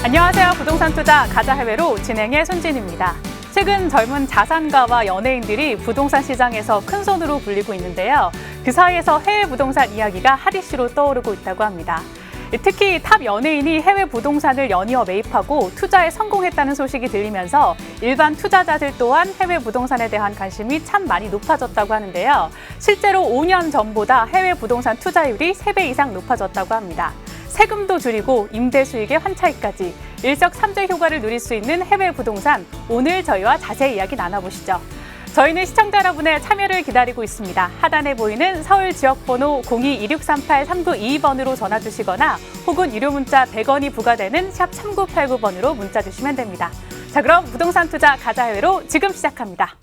안녕하세요. 부동산 투자 가자 해외로 진행의 손진입니다. 최근 젊은 자산가와 연예인들이 부동산 시장에서 큰 손으로 불리고 있는데요. 그 사이에서 해외 부동산 이야기가 핫 이슈로 떠오르고 있다고 합니다. 특히 탑 연예인이 해외 부동산을 연이어 매입하고 투자에 성공했다는 소식이 들리면서 일반 투자자들 또한 해외 부동산에 대한 관심이 참 많이 높아졌다고 하는데요. 실제로 5년 전보다 해외 부동산 투자율이 3배 이상 높아졌다고 합니다. 세금도 줄이고 임대 수익의 환차익까지 일석삼조 효과를 누릴 수 있는 해외 부동산, 오늘 저희와 자세히 이야기 나눠보시죠. 저희는 시청자 여러분의 참여를 기다리고 있습니다. 하단에 보이는 서울 지역번호 02-2638-3922번으로 전화 주시거나 혹은 유료 문자 100원이 부과되는 샵 3989번으로 문자 주시면 됩니다. 자, 그럼 부동산 투자 가자 해외로 지금 시작합니다.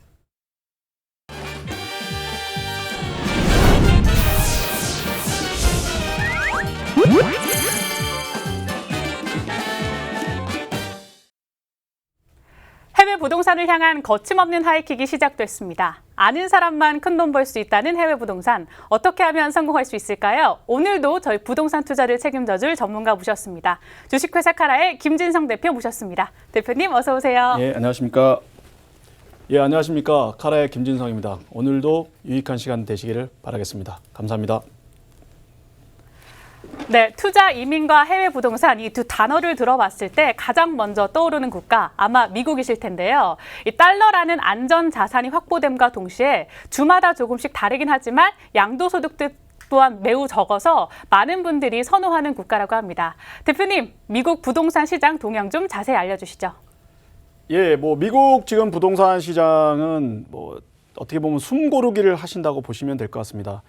해외 부동산을 향한 거침없는 하이킥이 시작됐습니다. 아는 사람만 큰 돈 벌 수 있다는 해외 부동산, 어떻게 하면 성공할 수 있을까요? 오늘도 저희 부동산 투자를 책임져줄 전문가 모셨습니다. 주식회사 카라의 김진성 대표 모셨습니다. 대표님 어서 오세요. 예, 안녕하십니까. 예, 안녕하십니까. 카라의 김진성입니다. 오늘도 유익한 시간 되시기를 바라겠습니다. 감사합니다. 네, 투자 이민과 해외 부동산 이 두 단어를 들어봤을 때 가장 먼저 떠오르는 국가 아마 미국이실 텐데요. 이 달러라는 안전 자산이 확보됨과 동시에 주마다 조금씩 다르긴 하지만 양도소득 또한 매우 적어서 많은 분들이 선호하는 국가라고 합니다. 대표님, 미국 부동산 시장 동향 좀 자세히 알려주시죠. 예, 미국 지금 부동산 시장은 어떻게 보면 숨고르기를 하신다고 보시면 될 것 같습니다.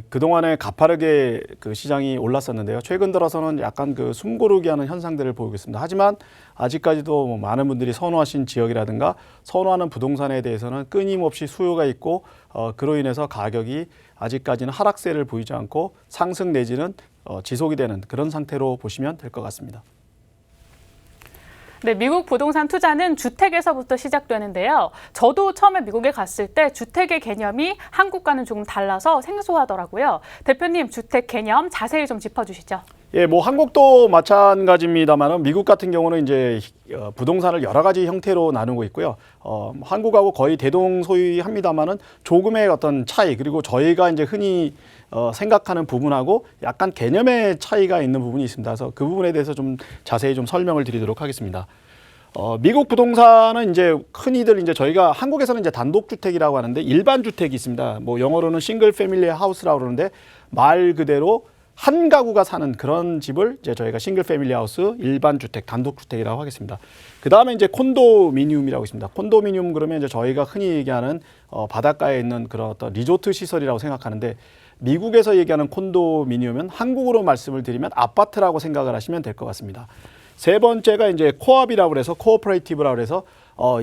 그동안에 가파르게 시장이 올랐었는데요. 최근 들어서는 약간 숨고르기 하는 현상들을 보이고 있습니다. 하지만 아직까지도 많은 분들이 선호하신 지역이라든가 선호하는 부동산에 대해서는 끊임없이 수요가 있고 그로 인해서 가격이 아직까지는 하락세를 보이지 않고 상승 내지는 지속이 되는 그런 상태로 보시면 될 것 같습니다. 네, 미국 부동산 투자는 주택에서부터 시작되는데요. 저도 처음에 미국에 갔을 때 주택의 개념이 한국과는 조금 달라서 생소하더라고요. 대표님, 주택 개념 자세히 좀 짚어주시죠. 예, 한국도 마찬가지입니다만 미국 같은 경우는 이제 부동산을 여러 가지 형태로 나누고 있고요. 한국하고 거의 대동소이합니다만은 조금의 어떤 차이, 그리고 저희가 이제 흔히 생각하는 부분하고 약간 개념의 차이가 있는 부분이 있습니다. 그래서 그 부분에 대해서 좀 자세히 좀 설명을 드리도록 하겠습니다. 미국 부동산은 이제 흔히들 이제 저희가 한국에서는 이제 단독주택이라고 하는데 일반 주택이 있습니다. 영어로는 싱글 패밀리 하우스라고 그러는데 말 그대로 한 가구가 사는 그런 집을 이제 저희가 싱글 패밀리 하우스, 일반 주택, 단독 주택이라고 하겠습니다. 그 다음에 이제 콘도미니움이라고 있습니다. 콘도미니움 그러면 이제 저희가 흔히 얘기하는 바닷가에 있는 그런 어떤 리조트 시설이라고 생각하는데 미국에서 얘기하는 콘도미니움은 한국으로 말씀을 드리면 아파트라고 생각을 하시면 될 것 같습니다. 세 번째가 이제 코업이라고 해서 코오퍼레이티브라고 해서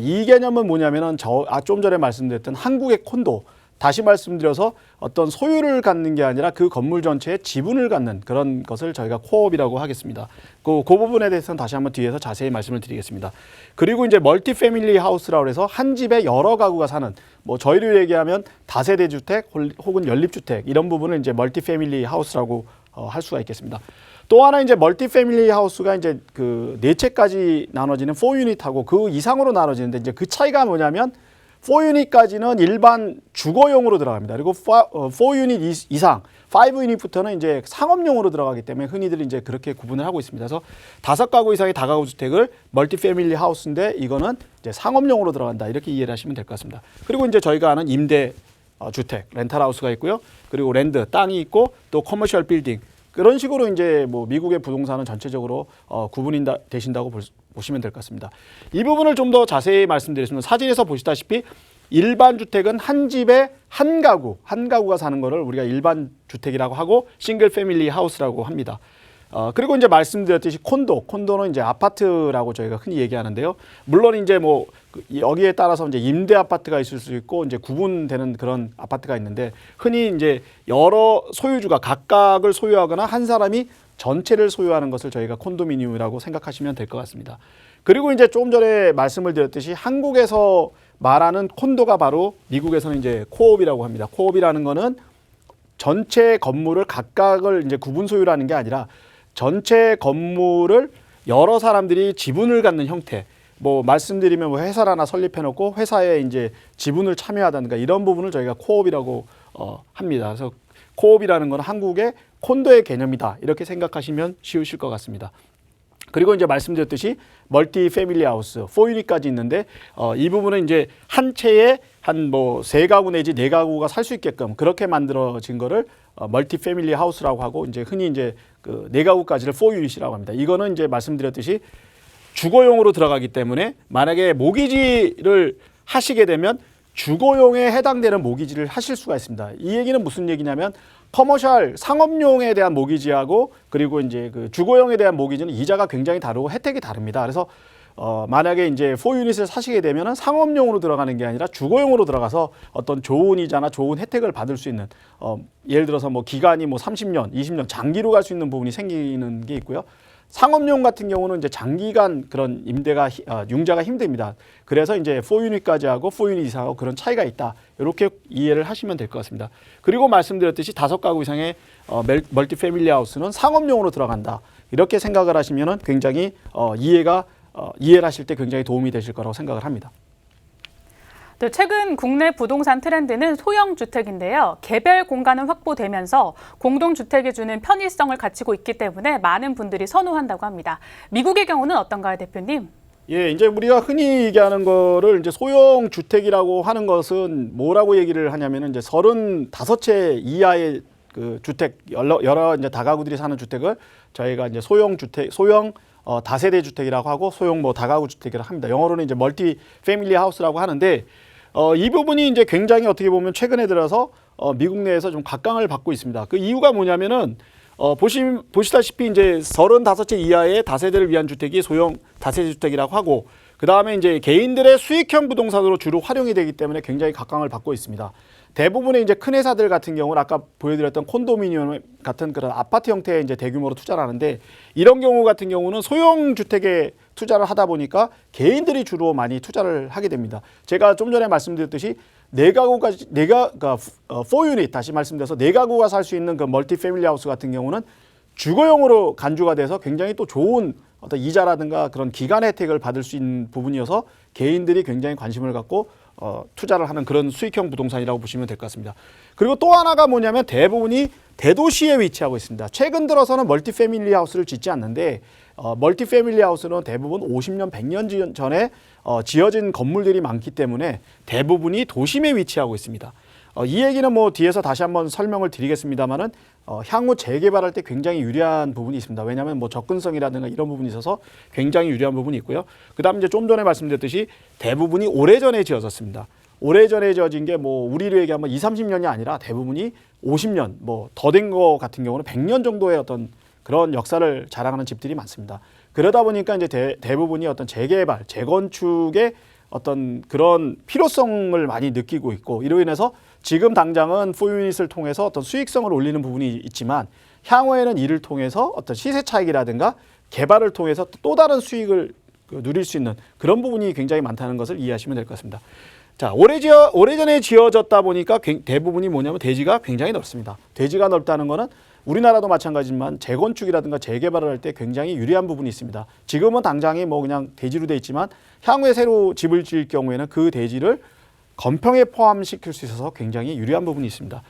이 개념은 뭐냐면은 좀 전에 말씀드렸던 한국의 콘도, 다시 말씀드려서 어떤 소유를 갖는 게 아니라 그 건물 전체에 지분을 갖는 그런 것을 저희가 코업이라고 하겠습니다. 그 부분에 대해서는 다시 한번 뒤에서 자세히 말씀을 드리겠습니다. 그리고 이제 멀티 패밀리 하우스라고 해서 한 집에 여러 가구가 사는, 저희를 얘기하면 다세대 주택 혹은 연립주택 이런 부분을 이제 멀티 패밀리 하우스라고 할 수가 있겠습니다. 또 하나 이제 멀티 패밀리 하우스가 이제 네 채까지 나눠지는 4유닛하고 그 이상으로 나눠지는데 이제 그 차이가 뭐냐면 4유닛까지는 일반 주거용으로 들어갑니다. 그리고 4유닛 이상, 5유닛부터는 이제 상업용으로 들어가기 때문에 흔히들 이제 그렇게 구분을 하고 있습니다. 그래서 5가구 이상의 다가구 주택을 멀티 패밀리 하우스인데 이거는 이제 상업용으로 들어간다. 이렇게 이해를 하시면 될 것 같습니다. 그리고 이제 저희가 아는 임대 주택, 렌탈 하우스가 있고요. 그리고 랜드, 땅이 있고 또 커머셜 빌딩. 그런 식으로 이제 미국의 부동산은 전체적으로 구분이 되신다고 보시면 될 것 같습니다. 이 부분을 좀 더 자세히 말씀드리겠습니다. 사진에서 보시다시피 일반 주택은 한 집에 한 가구가 사는 거를 우리가 일반 주택이라고 하고 싱글 패밀리 하우스라고 합니다. 그리고 이제 말씀드렸듯이 콘도는 이제 아파트라고 저희가 흔히 얘기하는데요. 물론 이제 여기에 따라서 이제 임대 아파트가 있을 수 있고 이제 구분되는 그런 아파트가 있는데 흔히 이제 여러 소유주가 각각을 소유하거나 한 사람이 전체를 소유하는 것을 저희가 콘도미니움이라고 생각하시면 될 것 같습니다. 그리고 이제 조금 전에 말씀을 드렸듯이 한국에서 말하는 콘도가 바로 미국에서는 이제 코업이라고 합니다. 코업이라는 거는 전체 건물을 각각을 이제 구분 소유라는 게 아니라 전체 건물을 여러 사람들이 지분을 갖는 형태. 뭐 말씀드리면 뭐 회사를 하나 설립해 놓고 회사에 이제 지분을 참여하다든가 이런 부분을 저희가 코옵이라고 합니다. 그래서 코옵이라는 건 한국의 콘도의 개념이다. 이렇게 생각하시면 쉬우실 것 같습니다. 그리고 이제 말씀드렸듯이 멀티 패밀리 하우스, 4유닛까지 있는데 이 부분은 이제 한 채에 한 뭐 3가구 내지 4가구가 살 수 있게끔 그렇게 만들어진 거를 멀티 패밀리 하우스라고 하고 이제 흔히 이제 그 4가구까지를 4유닛이라고 합니다. 이거는 이제 말씀드렸듯이 주거용으로 들어가기 때문에 만약에 모기지를 하시게 되면 주거용에 해당되는 모기지를 하실 수가 있습니다. 이 얘기는 무슨 얘기냐면 커머셜 상업용에 대한 모기지하고 그리고 이제 그 주거용에 대한 모기지는 이자가 굉장히 다르고 혜택이 다릅니다. 그래서 만약에 이제 4유닛을 사시게 되면은 상업용으로 들어가는 게 아니라 주거용으로 들어가서 어떤 좋은 이자나 좋은 혜택을 받을 수 있는 예를 들어서 뭐 기간이 뭐 30년, 20년 장기로 갈 수 있는 부분이 생기는 게 있고요. 상업용 같은 경우는 이제 장기간 그런 임대가 융자가 힘듭니다. 그래서 이제 4유닛까지 하고 4유닛 이상하고 그런 차이가 있다. 이렇게 이해를 하시면 될 것 같습니다. 그리고 말씀드렸듯이 5가구 이상의 멀티 패밀리 하우스는 상업용으로 들어간다. 이렇게 생각을 하시면은 굉장히 이해를 하실 때 굉장히 도움이 되실 거라고 생각을 합니다. 네, 최근 국내 부동산 트렌드는 소형 주택인데요. 개별 공간은 확보되면서 공동주택이 주는 편의성을 갖추고 있기 때문에 많은 분들이 선호한다고 합니다. 미국의 경우는 어떤가요, 대표님? 예, 이제 우리가 흔히 얘기하는 거를 이제 소형 주택이라고 하는 것은 뭐라고 얘기를 하냐면은 이제 35채 이하의 그 주택 여러 이제 다가구들이 사는 주택을 저희가 이제 소형 다세대 주택이라고 하고 소형 뭐 다가구 주택이라고 합니다. 영어로는 이제 멀티 패밀리 하우스라고 하는데 이 부분이 이제 굉장히 어떻게 보면 최근에 들어서 미국 내에서 좀 각광을 받고 있습니다. 그 이유가 뭐냐면은 보시다시피 이제 35채 이하의 다세대를 위한 주택이 소형 다세대 주택이라고 하고 그 다음에 이제 개인들의 수익형 부동산으로 주로 활용이 되기 때문에 굉장히 각광을 받고 있습니다. 대부분의 이제 큰 회사들 같은 경우는 아까 보여드렸던 콘도미니엄 같은 그런 아파트 형태의 이제 대규모로 투자를 하는데 이런 경우 같은 경우는 소형 주택에 투자를 하다 보니까 개인들이 주로 많이 투자를 하게 됩니다. 제가 좀 전에 말씀드렸듯이 4유닛 다시 말씀드려서 4가구가 살 수 있는 그 멀티 패밀리 하우스 같은 경우는 주거용으로 간주가 돼서 굉장히 또 좋은 어떤 이자라든가 그런 기간 혜택을 받을 수 있는 부분이어서 개인들이 굉장히 관심을 갖고 투자를 하는 그런 수익형 부동산이라고 보시면 될 것 같습니다. 그리고 또 하나가 뭐냐면 대부분이 대도시에 위치하고 있습니다. 최근 들어서는 멀티 패밀리 하우스를 짓지 않는데 멀티 패밀리 하우스는 대부분 50년, 100년 전에 지어진 건물들이 많기 때문에 대부분이 도심에 위치하고 있습니다. 이 얘기는 뭐 뒤에서 다시 한번 설명을 드리겠습니다만은 향후 재개발할 때 굉장히 유리한 부분이 있습니다. 왜냐하면 뭐 접근성이라든가 이런 부분이 있어서 굉장히 유리한 부분이 있고요. 그다음 이제 좀 전에 말씀드렸듯이 대부분이 오래전에 지어졌습니다. 오래전에 지어진 게 뭐 우리로 얘기하면 20, 30년이 아니라 대부분이 50년 뭐 더 된 거 같은 경우는 100년 정도의 어떤 그런 역사를 자랑하는 집들이 많습니다. 그러다 보니까 이제 대부분이 어떤 재개발, 재건축의 어떤 그런 필요성을 많이 느끼고 있고 이로 인해서 지금 당장은 4유닛을 통해서 어떤 수익성을 올리는 부분이 있지만 향후에는 이를 통해서 어떤 시세 차익이라든가 개발을 통해서 또 다른 수익을 누릴 수 있는 그런 부분이 굉장히 많다는 것을 이해하시면 될 것 같습니다. 자, 오래전에 지어졌다 보니까 대부분이 뭐냐면 대지가 굉장히 넓습니다. 대지가 넓다는 거는 우리나라도 마찬가지지만 재건축이라든가 재개발을 할 때 굉장히 유리한 부분이 있습니다. 지금은 당장이 뭐 그냥 대지로 돼 있지만 향후에 새로 집을 지을 경우에는 그 대지를 건평에 포함시킬 수 있어서 굉장히 유리한 부분이 있습니다.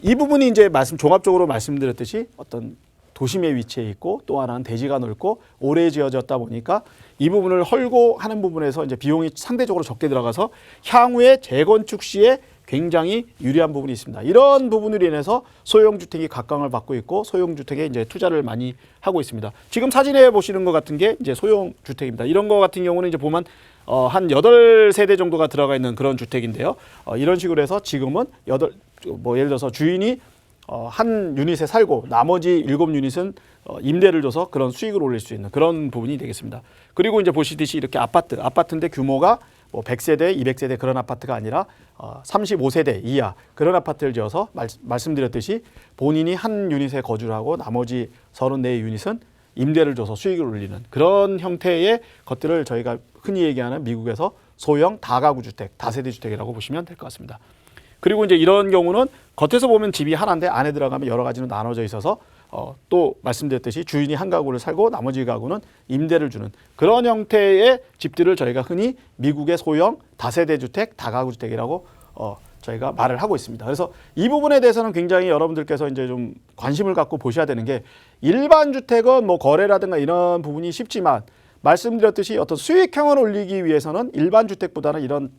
이 부분이 이제 종합적으로 말씀드렸듯이 어떤 도심에 위치해 있고 또 하나는 대지가 넓고 오래 지어졌다 보니까 이 부분을 헐고 하는 부분에서 이제 비용이 상대적으로 적게 들어가서 향후에 재건축 시에 굉장히 유리한 부분이 있습니다. 이런 부분으로 인해서 소형주택이 각광을 받고 있고 소형주택에 이제 투자를 많이 하고 있습니다. 지금 사진에 보시는 것 같은 게 이제 소형주택입니다. 이런 거 같은 경우는 이제 보면 한 8세대 정도가 들어가 있는 그런 주택인데요. 이런 식으로 해서 지금은 예를 들어서 주인이 한 유닛에 살고 나머지 7유닛은 임대를 줘서 그런 수익을 올릴 수 있는 그런 부분이 되겠습니다. 그리고 이제 보시듯이 이렇게 아파트인데 규모가 뭐 100세대, 200세대 그런 아파트가 아니라 35세대 이하 그런 아파트를 지어서 말씀드렸듯이 본인이 한 유닛에 거주를 하고 나머지 34유닛은 임대를 줘서 수익을 올리는 그런 형태의 것들을 저희가 흔히 얘기하는 미국에서 소형 다가구 주택, 다세대 주택이라고 보시면 될 것 같습니다. 그리고 이제 이런 경우는 겉에서 보면 집이 하나인데 안에 들어가면 여러 가지로 나눠져 있어서 또 말씀드렸듯이 주인이 한 가구를 살고 나머지 가구는 임대를 주는 그런 형태의 집들을 저희가 흔히 미국의 소형 다세대 주택, 다가구 주택이라고 저희가 말을 하고 있습니다. 그래서 이 부분에 대해서는 굉장히 여러분들께서 이제 좀 관심을 갖고 보셔야 되는 게 일반 주택은 뭐 거래라든가 이런 부분이 쉽지만 말씀드렸듯이 어떤 수익형을 올리기 위해서는 일반 주택보다는 이런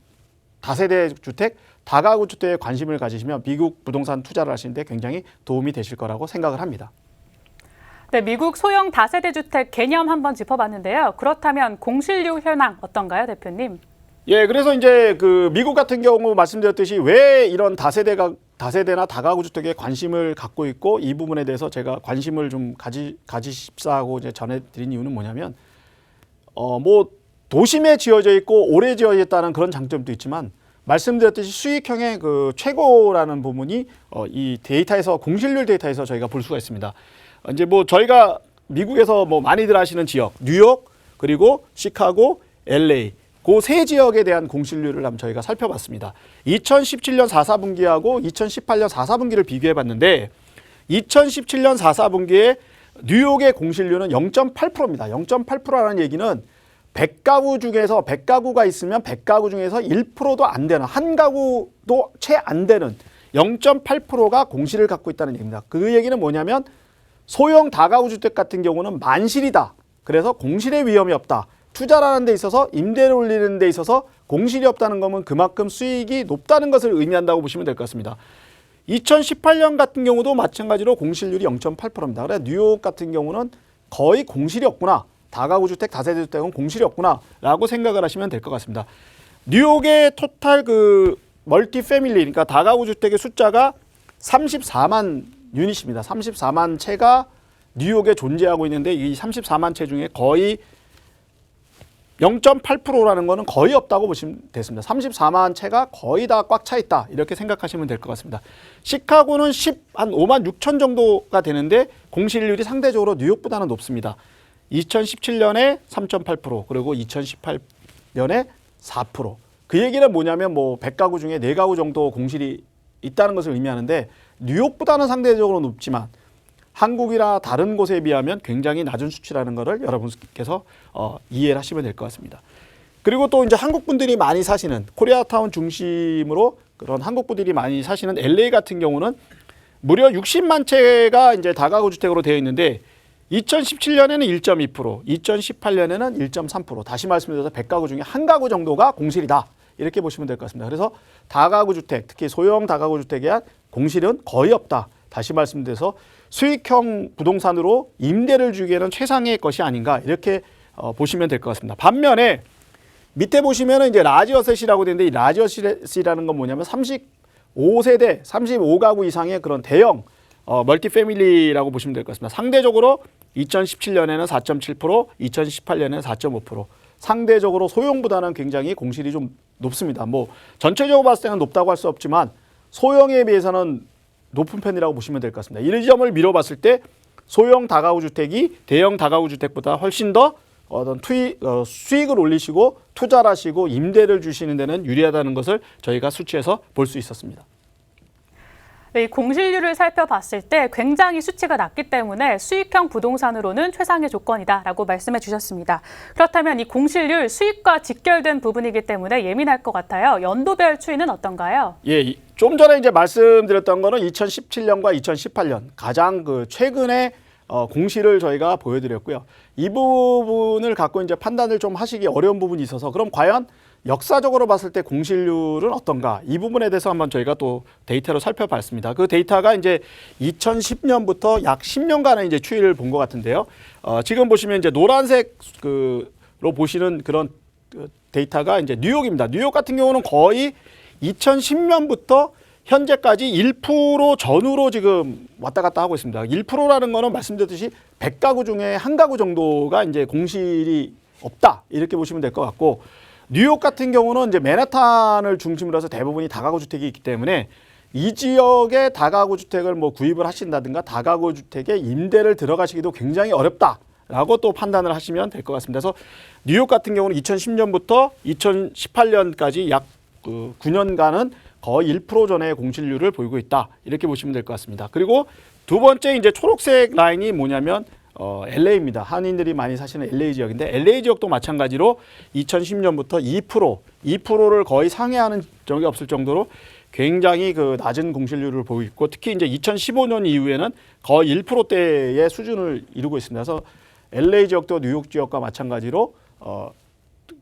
다세대 주택, 다가구 주택에 관심을 가지시면 미국 부동산 투자를 하시는데 굉장히 도움이 되실 거라고 생각을 합니다. 네, 미국 소형 다세대 주택 개념 한번 짚어봤는데요. 그렇다면 공실률 현황 어떤가요, 대표님? 예, 그래서 이제 그 미국 같은 경우 말씀드렸듯이 왜 이런 다세대나 다가구 주택에 관심을 갖고 있고 이 부분에 대해서 제가 관심을 좀 가지십사하고 이제 전해드린 이유는 뭐냐면 뭐 도심에 지어져 있고 오래 지어져 있다는 그런 장점도 있지만 말씀드렸듯이 수익형의 그 최고라는 부분이 이 데이터에서 공실률 데이터에서 저희가 볼 수가 있습니다. 이제 뭐 저희가 미국에서 뭐 많이들 아시는 지역 뉴욕 그리고 시카고, LA 그 세 지역에 대한 공실률을 한번 저희가 살펴봤습니다. 2017년 4사분기하고 2018년 4사분기를 비교해 봤는데 2017년 4사분기에 뉴욕의 공실률은 0.8%입니다. 0.8%라는 얘기는 100가구 중에서 100가구가 있으면 100가구 중에서 1%도 안 되는 한 가구도 채 안 되는 0.8%가 공실을 갖고 있다는 얘기입니다. 그 얘기는 뭐냐면 소형 다가구 주택 같은 경우는 만실이다. 그래서 공실의 위험이 없다. 투자라는 데 있어서 임대를 올리는 데 있어서 공실이 없다는 거면 그만큼 수익이 높다는 것을 의미한다고 보시면 될 것 같습니다. 2018년 같은 경우도 마찬가지로 공실률이 0.8%입니다. 그래서 뉴욕 같은 경우는 거의 공실이 없구나. 다가구 주택, 다세대 주택은 공실이 없구나 라고 생각을 하시면 될 것 같습니다. 뉴욕의 토탈 그 멀티 패밀리, 그러니까 다가구 주택의 숫자가 34만 유닛입니다. 34만 채가 뉴욕에 존재하고 있는데 이 34만 채 중에 거의 0.8%라는 거는 거의 없다고 보시면 됐습니다. 34만 채가 거의 다 꽉 차 있다. 이렇게 생각하시면 될 것 같습니다. 시카고는 한 5만 6천 정도가 되는데 공실률이 상대적으로 뉴욕보다는 높습니다. 2017년에 3.8% 그리고 2018년에 4%. 그 얘기는 뭐냐면 뭐 100가구 중에 4가구 정도 공실이 있다는 것을 의미하는데 뉴욕보다는 상대적으로 높지만 한국이나 다른 곳에 비하면 굉장히 낮은 수치라는 것을 여러분께서 이해를 하시면 될 것 같습니다. 그리고 또 이제 한국 분들이 많이 사시는 코리아타운 중심으로 그런 한국 분들이 많이 사시는 LA 같은 경우는 무려 60만 채가 이제 다가구 주택으로 되어 있는데 2017년에는 1.2%, 2018년에는 1.3%. 다시 말씀드려서 100가구 중에 한 가구 정도가 공실이다. 이렇게 보시면 될 것 같습니다. 그래서 다가구 주택, 특히 소형 다가구 주택에 대한 공실은 거의 없다. 다시 말씀드려서 수익형 부동산으로 임대를 주기에는 최상의 것이 아닌가 이렇게 보시면 될 것 같습니다. 반면에 밑에 보시면은 이제 라지어셋이라고 되는데 이 라지어셋이라는 건 뭐냐면 35세대, 35가구 이상의 그런 대형 멀티 패밀리라고 보시면 될 것 같습니다. 상대적으로 2017년에는 4.7%, 2018년에는 4.5%. 상대적으로 소형보다는 굉장히 공실이 좀 높습니다. 뭐 전체적으로 봤을 때는 높다고 할 수 없지만 소형에 비해서는 높은 편이라고 보시면 될 것 같습니다. 이 점을 미뤄봤을 때 소형 다가구 주택이 대형 다가구 주택보다 훨씬 더 어떤 수익을 올리시고 투자를 하시고 임대를 주시는 데는 유리하다는 것을 저희가 수치에서 볼 수 있었습니다. 이 공실률을 살펴봤을 때 굉장히 수치가 낮기 때문에 수익형 부동산으로는 최상의 조건이다라고 말씀해 주셨습니다. 그렇다면 이 공실률 수익과 직결된 부분이기 때문에 예민할 것 같아요. 연도별 추이는 어떤가요? 예, 좀 전에 이제 말씀드렸던 거는 2017년과 2018년 가장 그 최근에 공실을 저희가 보여드렸고요. 이 부분을 갖고 이제 판단을 좀 하시기 어려운 부분이 있어서 그럼 과연 역사적으로 봤을 때 공실률은 어떤가? 이 부분에 대해서 한번 저희가 또 데이터로 살펴봤습니다. 그 데이터가 이제 2010년부터 약 10년간의 이제 추이를 본 것 같은데요. 지금 보시면 이제 노란색으로 보시는 그런 데이터가 이제 뉴욕입니다. 뉴욕 같은 경우는 거의 2010년부터 현재까지 1% 전후로 지금 왔다 갔다 하고 있습니다. 1%라는 거는 말씀드렸듯이 100가구 중에 한 가구 정도가 이제 공실이 없다. 이렇게 보시면 될 것 같고 뉴욕 같은 경우는 이제 맨하탄을 중심으로 해서 대부분이 다가구 주택이 있기 때문에 이 지역에 다가구 주택을 뭐 구입을 하신다든가 다가구 주택에 임대를 들어가시기도 굉장히 어렵다라고 또 판단을 하시면 될 것 같습니다. 그래서 뉴욕 같은 경우는 2010년부터 2018년까지 약 9년간은 거의 1% 전의 공실률을 보이고 있다. 이렇게 보시면 될 것 같습니다. 그리고 두 번째 이제 초록색 라인이 뭐냐면 LA입니다. 한인들이 많이 사시는 LA 지역인데 LA 지역도 마찬가지로 2010년부터 2%를 거의 상회하는 적이 없을 정도로 굉장히 그 낮은 공실률을 보이고 있고 특히 이제 2015년 이후에는 거의 1%대의 수준을 이루고 있습니다. 그래서 LA 지역도 뉴욕 지역과 마찬가지로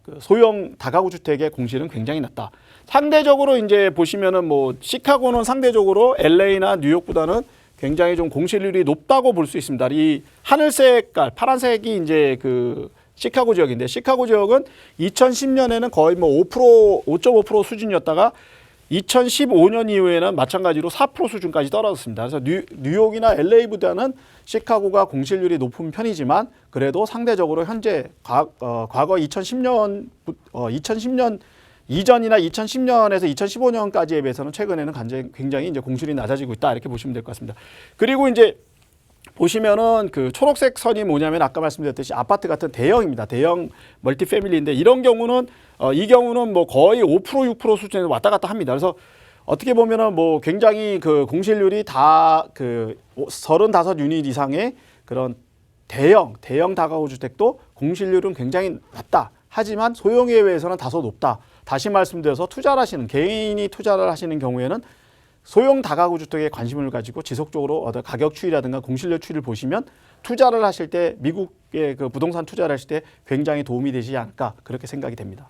그 소형 다가구 주택의 공실은 굉장히 낮다. 상대적으로 이제 보시면은 뭐 시카고는 상대적으로 LA나 뉴욕보다는 굉장히 좀 공실률이 높다고 볼 수 있습니다. 이 하늘 색깔, 파란색이 이제 그 시카고 지역인데 시카고 지역은 2010년에는 거의 뭐 5.5% 수준이었다가 2015년 이후에는 마찬가지로 4% 수준까지 떨어졌습니다. 그래서 뉴욕이나 LA보다는 시카고가 공실률이 높은 편이지만 그래도 상대적으로 현재 과거 2010년 이전이나 2010년에서 2015년까지에 비해서는 최근에는 굉장히 이제 공실이 낮아지고 있다 이렇게 보시면 될 것 같습니다. 그리고 이제 보시면은 그 초록색 선이 뭐냐면 아까 말씀드렸듯이 아파트 같은 대형입니다. 대형 멀티패밀리인데 이런 경우는 이 경우는 뭐 거의 5% 6% 수준에서 왔다 갔다 합니다. 그래서 어떻게 보면은 뭐 굉장히 그 공실률이 다 그 35유닛 이상의 그런 대형 다가구 주택도 공실률은 굉장히 낮다. 하지만 소형 예외에서는 다소 높다. 다시 말씀드려서 투자를 하시는 개인이 투자를 하시는 경우에는 소형 다가구 주택에 관심을 가지고 지속적으로 어떤 가격 추이라든가 공실률 추이를 보시면 투자를 하실 때 미국의 그 부동산 투자를 하실 때 굉장히 도움이 되지 않을까 그렇게 생각이 됩니다.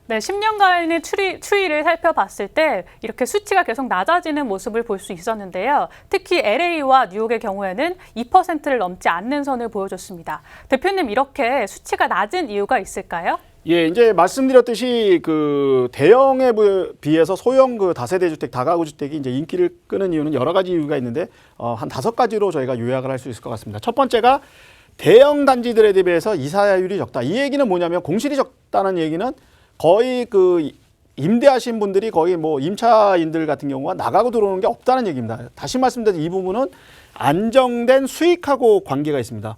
네, 10년간의 추이를 살펴봤을 때 이렇게 수치가 계속 낮아지는 모습을 볼 수 있었는데요. 특히 LA와 뉴욕의 경우에는 2%를 넘지 않는 선을 보여줬습니다. 대표님, 이렇게 수치가 낮은 이유가 있을까요? 예, 이제 말씀드렸듯이 그 대형에 비해서 소형 그 다세대 주택, 다가구 주택이 이제 인기를 끄는 이유는 여러 가지 이유가 있는데 한 5가지로 저희가 요약을 할 수 있을 것 같습니다. 첫 번째가 대형 단지들에 비해서 이사율이 적다. 이 얘기는 뭐냐면 공실이 적다는 얘기는 거의 그 임대하신 분들이 거의 뭐 임차인들 같은 경우가 나가고 들어오는 게 없다는 얘기입니다. 다시 말씀드린 이 부분은 안정된 수익하고 관계가 있습니다.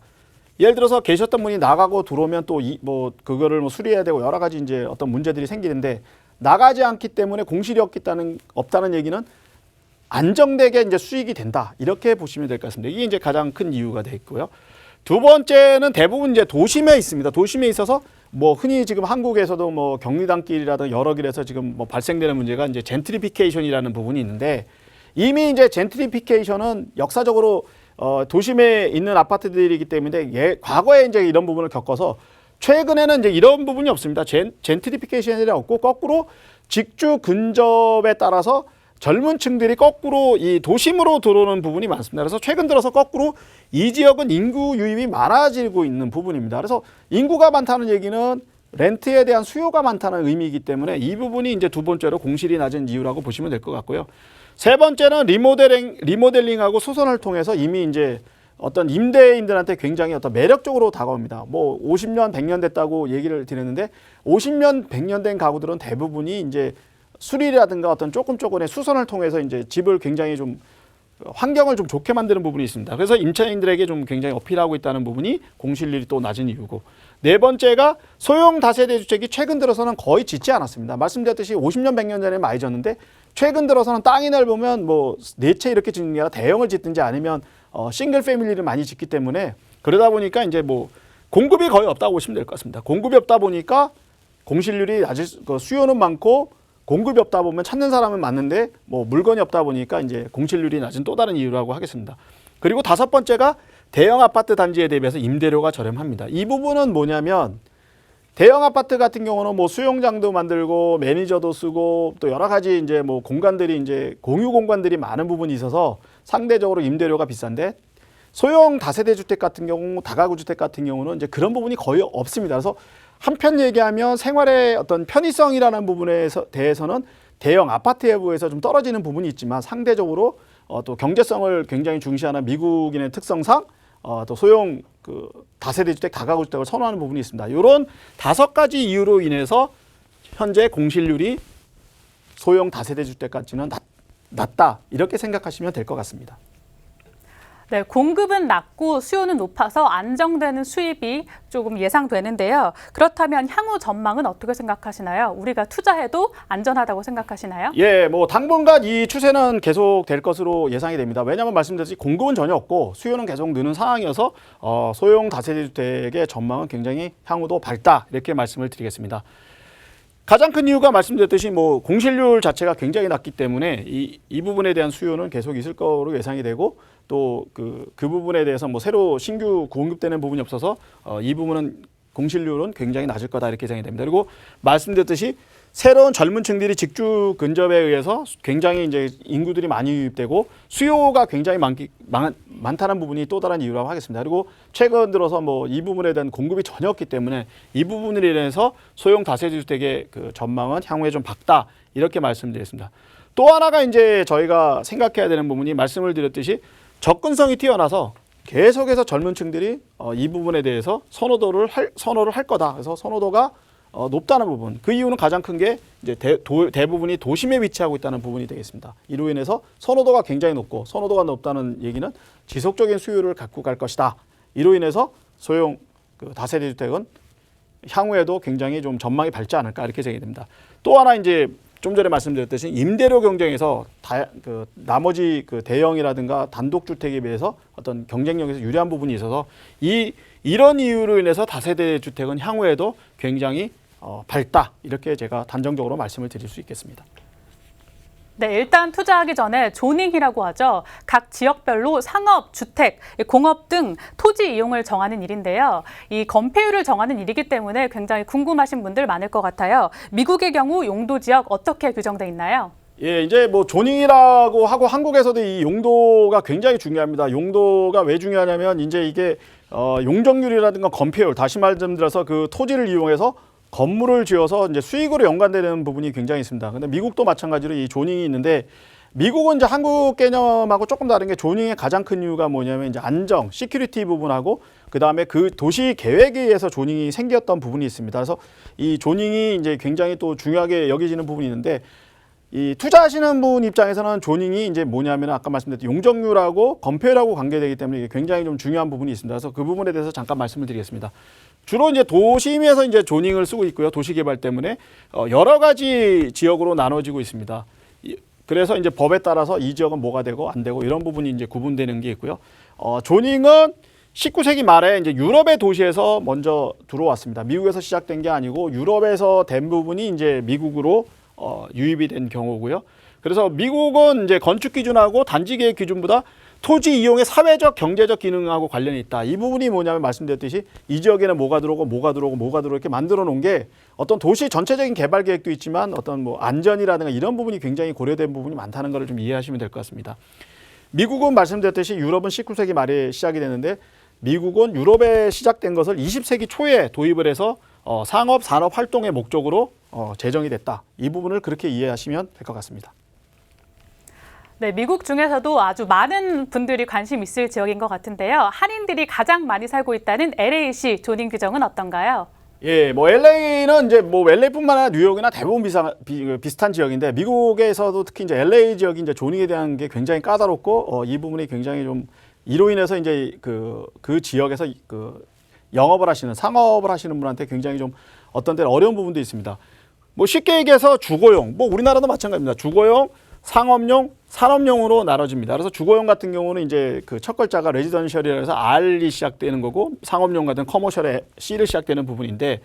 예를 들어서 계셨던 분이 나가고 들어오면 또 뭐 그거를 뭐 수리해야 되고 여러 가지 이제 어떤 문제들이 생기는데 나가지 않기 때문에 공실이 없다는 얘기는 안정되게 이제 수익이 된다. 이렇게 보시면 될 것 같습니다. 이게 이제 가장 큰 이유가 돼 있고요. 두 번째는 대부분 이제 도심에 있습니다. 도심에 있어서 뭐 흔히 지금 한국에서도 뭐 경리단길이라든 여러 길에서 지금 뭐 발생되는 문제가 이제 젠트리피케이션이라는 부분이 있는데 이미 이제 젠트리피케이션은 역사적으로 도심에 있는 아파트들이기 때문에 과거에 이제 이런 부분을 겪어서 최근에는 이제 이런 부분이 없습니다. 젠트리피케이션이 없고 거꾸로 직주 근접에 따라서 젊은 층들이 거꾸로 이 도심으로 들어오는 부분이 많습니다. 그래서 최근 들어서 거꾸로 이 지역은 인구 유입이 많아지고 있는 부분입니다. 그래서 인구가 많다는 얘기는 렌트에 대한 수요가 많다는 의미이기 때문에 이 부분이 이제 두 번째로 공실이 낮은 이유라고 보시면 될 것 같고요. 세 번째는 리모델링하고 수선을 통해서 이미 이제 어떤 임대인들한테 굉장히 어떤 매력적으로 다가옵니다. 뭐 50년, 100년 됐다고 얘기를 드렸는데 50년, 100년 된 가구들은 대부분이 이제 수리라든가 어떤 조금의 수선을 통해서 이제 집을 굉장히 좀 환경을 좀 좋게 만드는 부분이 있습니다. 그래서 임차인들에게 좀 굉장히 어필하고 있다는 부분이 공실률이 또 낮은 이유고 네 번째가 소형 다세대 주택이 최근 들어서는 거의 짓지 않았습니다. 말씀드렸듯이 50년, 100년 전에 많이 짓는데 최근 들어서는 땅이 넓으면 뭐 네 채 이렇게 짓는 게 아니라 대형을 짓든지 아니면 싱글 패밀리를 많이 짓기 때문에 그러다 보니까 이제 뭐 공급이 거의 없다고 보시면 될 것 같습니다. 공급이 없다 보니까 공실률이 낮을 수요는 많고 공급이 없다 보면 찾는 사람은 많은데 뭐 물건이 없다 보니까 이제 공실률이 낮은 또 다른 이유라고 하겠습니다. 그리고 다섯 번째가 대형 아파트 단지에 대비해서 임대료가 저렴합니다. 이 부분은 뭐냐면 대형 아파트 같은 경우는 뭐 수영장도 만들고 매니저도 쓰고 또 여러 가지 이제 뭐 공간들이 이제 공유 공간들이 많은 부분이 있어서 상대적으로 임대료가 비싼데 소형 다세대 주택 같은 경우, 다가구 주택 같은 경우는 이제 그런 부분이 거의 없습니다. 그래서 한편 얘기하면 생활의 어떤 편의성이라는 부분에 대해서는 대형 아파트에 비해서 좀 떨어지는 부분이 있지만 상대적으로 또 경제성을 굉장히 중시하는 미국인의 특성상 또 소형 그 다세대 주택, 다가구 주택을 선호하는 부분이 있습니다. 이런 5가지 이유로 인해서 현재 공실률이 소형 다세대 주택까지는 낮다 이렇게 생각하시면 될 것 같습니다. 네, 공급은 낮고 수요는 높아서 안정되는 수입이 조금 예상되는데요. 그렇다면 향후 전망은 어떻게 생각하시나요? 우리가 투자해도 안전하다고 생각하시나요? 예, 뭐 당분간 이 추세는 계속 될 것으로 예상이 됩니다. 왜냐하면 말씀드렸듯이 공급은 전혀 없고 수요는 계속 느는 상황이어서 소형 다세대 주택의 전망은 굉장히 향후도 밝다 이렇게 말씀을 드리겠습니다. 가장 큰 이유가 말씀드렸듯이 뭐 공실률 자체가 굉장히 낮기 때문에 이 부분에 대한 수요는 계속 있을 거로 예상이 되고 또 그 부분에 대해서 뭐 새로 신규 공급되는 부분이 없어서 이 부분은 공실률은 굉장히 낮을 거다 이렇게 예상이 됩니다. 그리고 말씀드렸듯이 새로운 젊은 층들이 직주 근접에 의해서 굉장히 이제 인구들이 많이 유입되고 수요가 굉장히 많다는 부분이 또 다른 이유라고 하겠습니다. 그리고 최근 들어서 뭐 이 부분에 대한 공급이 전혀 없기 때문에 이 부분으로 인해서 소형 다세대 주택의 그 전망은 향후에 좀 밝다 이렇게 말씀드렸습니다. 또 하나가 이제 저희가 생각해야 되는 부분이 말씀을 드렸듯이 접근성이 뛰어나서 계속해서 젊은 층들이 이 부분에 대해서 선호를 할 거다. 그래서 선호도가 높다는 부분. 그 이유는 가장 큰 게 이제 대부분이 도심에 위치하고 있다는 부분이 되겠습니다. 이로 인해서 선호도가 굉장히 높고 선호도가 높다는 얘기는 지속적인 수요를 갖고 갈 것이다. 이로 인해서 소형 다세대 주택은 향후에도 굉장히 좀 전망이 밝지 않을까 이렇게 생각이 됩니다. 또 하나 이제 좀 전에 말씀드렸듯이 임대료 경쟁에서 나머지 대형이라든가 단독 주택에 비해서 어떤 경쟁력에서 유리한 부분이 있어서 이런 이유로 인해서 다세대 주택은 향후에도 굉장히 밝다 이렇게 제가 단정적으로 말씀을 드릴 수 있겠습니다. 네, 일단 투자하기 전에 조닝이라고 하죠. 각 지역별로 상업, 주택, 공업 등 토지 이용을 정하는 일인데요. 이 건폐율을 정하는 일이기 때문에 굉장히 궁금하신 분들 많을 것 같아요. 미국의 경우 용도 지역 어떻게 규정돼 있나요? 예, 이제 뭐 조닝이라고 하고 한국에서도 이 용도가 굉장히 중요합니다. 용도가 왜 중요하냐면 이제 이게 용적률이라든가 건폐율, 다시 말씀드려서 그 토지를 이용해서 건물을 지어서 이제 수익으로 연관되는 부분이 굉장히 있습니다. 근데 미국도 마찬가지로 이 조닝이 있는데 미국은 이제 한국 개념하고 조금 다른 게 조닝의 가장 큰 이유가 뭐냐면 이제 안정, 시큐리티 부분하고 그다음에 그 도시 계획에 의해서 조닝이 생겼던 부분이 있습니다. 그래서 이 조닝이 이제 굉장히 또 중요하게 여겨지는 부분이 있는데 이 투자하시는 분 입장에서는 조닝이 이제 뭐냐면 아까 말씀드렸던 용적률하고 건폐율하고 관계되기 때문에 이게 굉장히 좀 중요한 부분이 있습니다. 그래서 그 부분에 대해서 잠깐 말씀을 드리겠습니다. 주로 이제 도심에서 이제 조닝을 쓰고 있고요. 도시 개발 때문에 여러 가지 지역으로 나눠지고 있습니다. 그래서 이제 법에 따라서 이 지역은 뭐가 되고 안 되고 이런 부분이 이제 구분되는 게 있고요. 조닝은 19세기 말에 이제 유럽의 도시에서 먼저 들어왔습니다. 미국에서 시작된 게 아니고 유럽에서 된 부분이 이제 미국으로 유입이 된 경우고요. 그래서 미국은 이제 건축 기준하고 단지 계획 기준보다 토지 이용의 사회적, 경제적 기능하고 관련이 있다. 이 부분이 뭐냐면 말씀드렸듯이 이 지역에는 뭐가 들어오고 이렇게 만들어 놓은 게 어떤 도시 전체적인 개발 계획도 있지만 어떤 뭐 안전이라든가 이런 부분이 굉장히 고려된 부분이 많다는 걸 좀 이해하시면 될 것 같습니다. 미국은 말씀드렸듯이 유럽은 19세기 말에 시작이 되는데 미국은 유럽에 시작된 것을 20세기 초에 도입을 해서 상업, 산업 활동의 목적으로 제정이 됐다. 이 부분을 그렇게 이해하시면 될 것 같습니다. 네, 미국 중에서도 아주 많은 분들이 관심 있을 지역인 것 같은데요. 한인들이 가장 많이 살고 있다는 LA시 조닝 규정은 어떤가요? 예, 뭐 LA는 이제 뭐 LA뿐만 아니라 뉴욕이나 대부분 비슷한 지역인데 미국에서도 특히 이제 LA 지역이 이제 조닝에 대한 게 굉장히 까다롭고 이 부분이 굉장히 좀 이로 인해서 이제 그 지역에서 영업을 하시는 상업을 하시는 분한테 굉장히 좀 어떤 때는 어려운 부분도 있습니다. 뭐 쉽게 얘기해서 주거용, 뭐 우리나라도 마찬가지입니다. 주거용, 상업용, 산업용으로 나눠집니다. 그래서 주거용 같은 경우는 이제 그 첫 글자가 레지던셜이라 해서 R이 시작되는 거고 상업용 같은 커머셜에 C를 시작되는 부분인데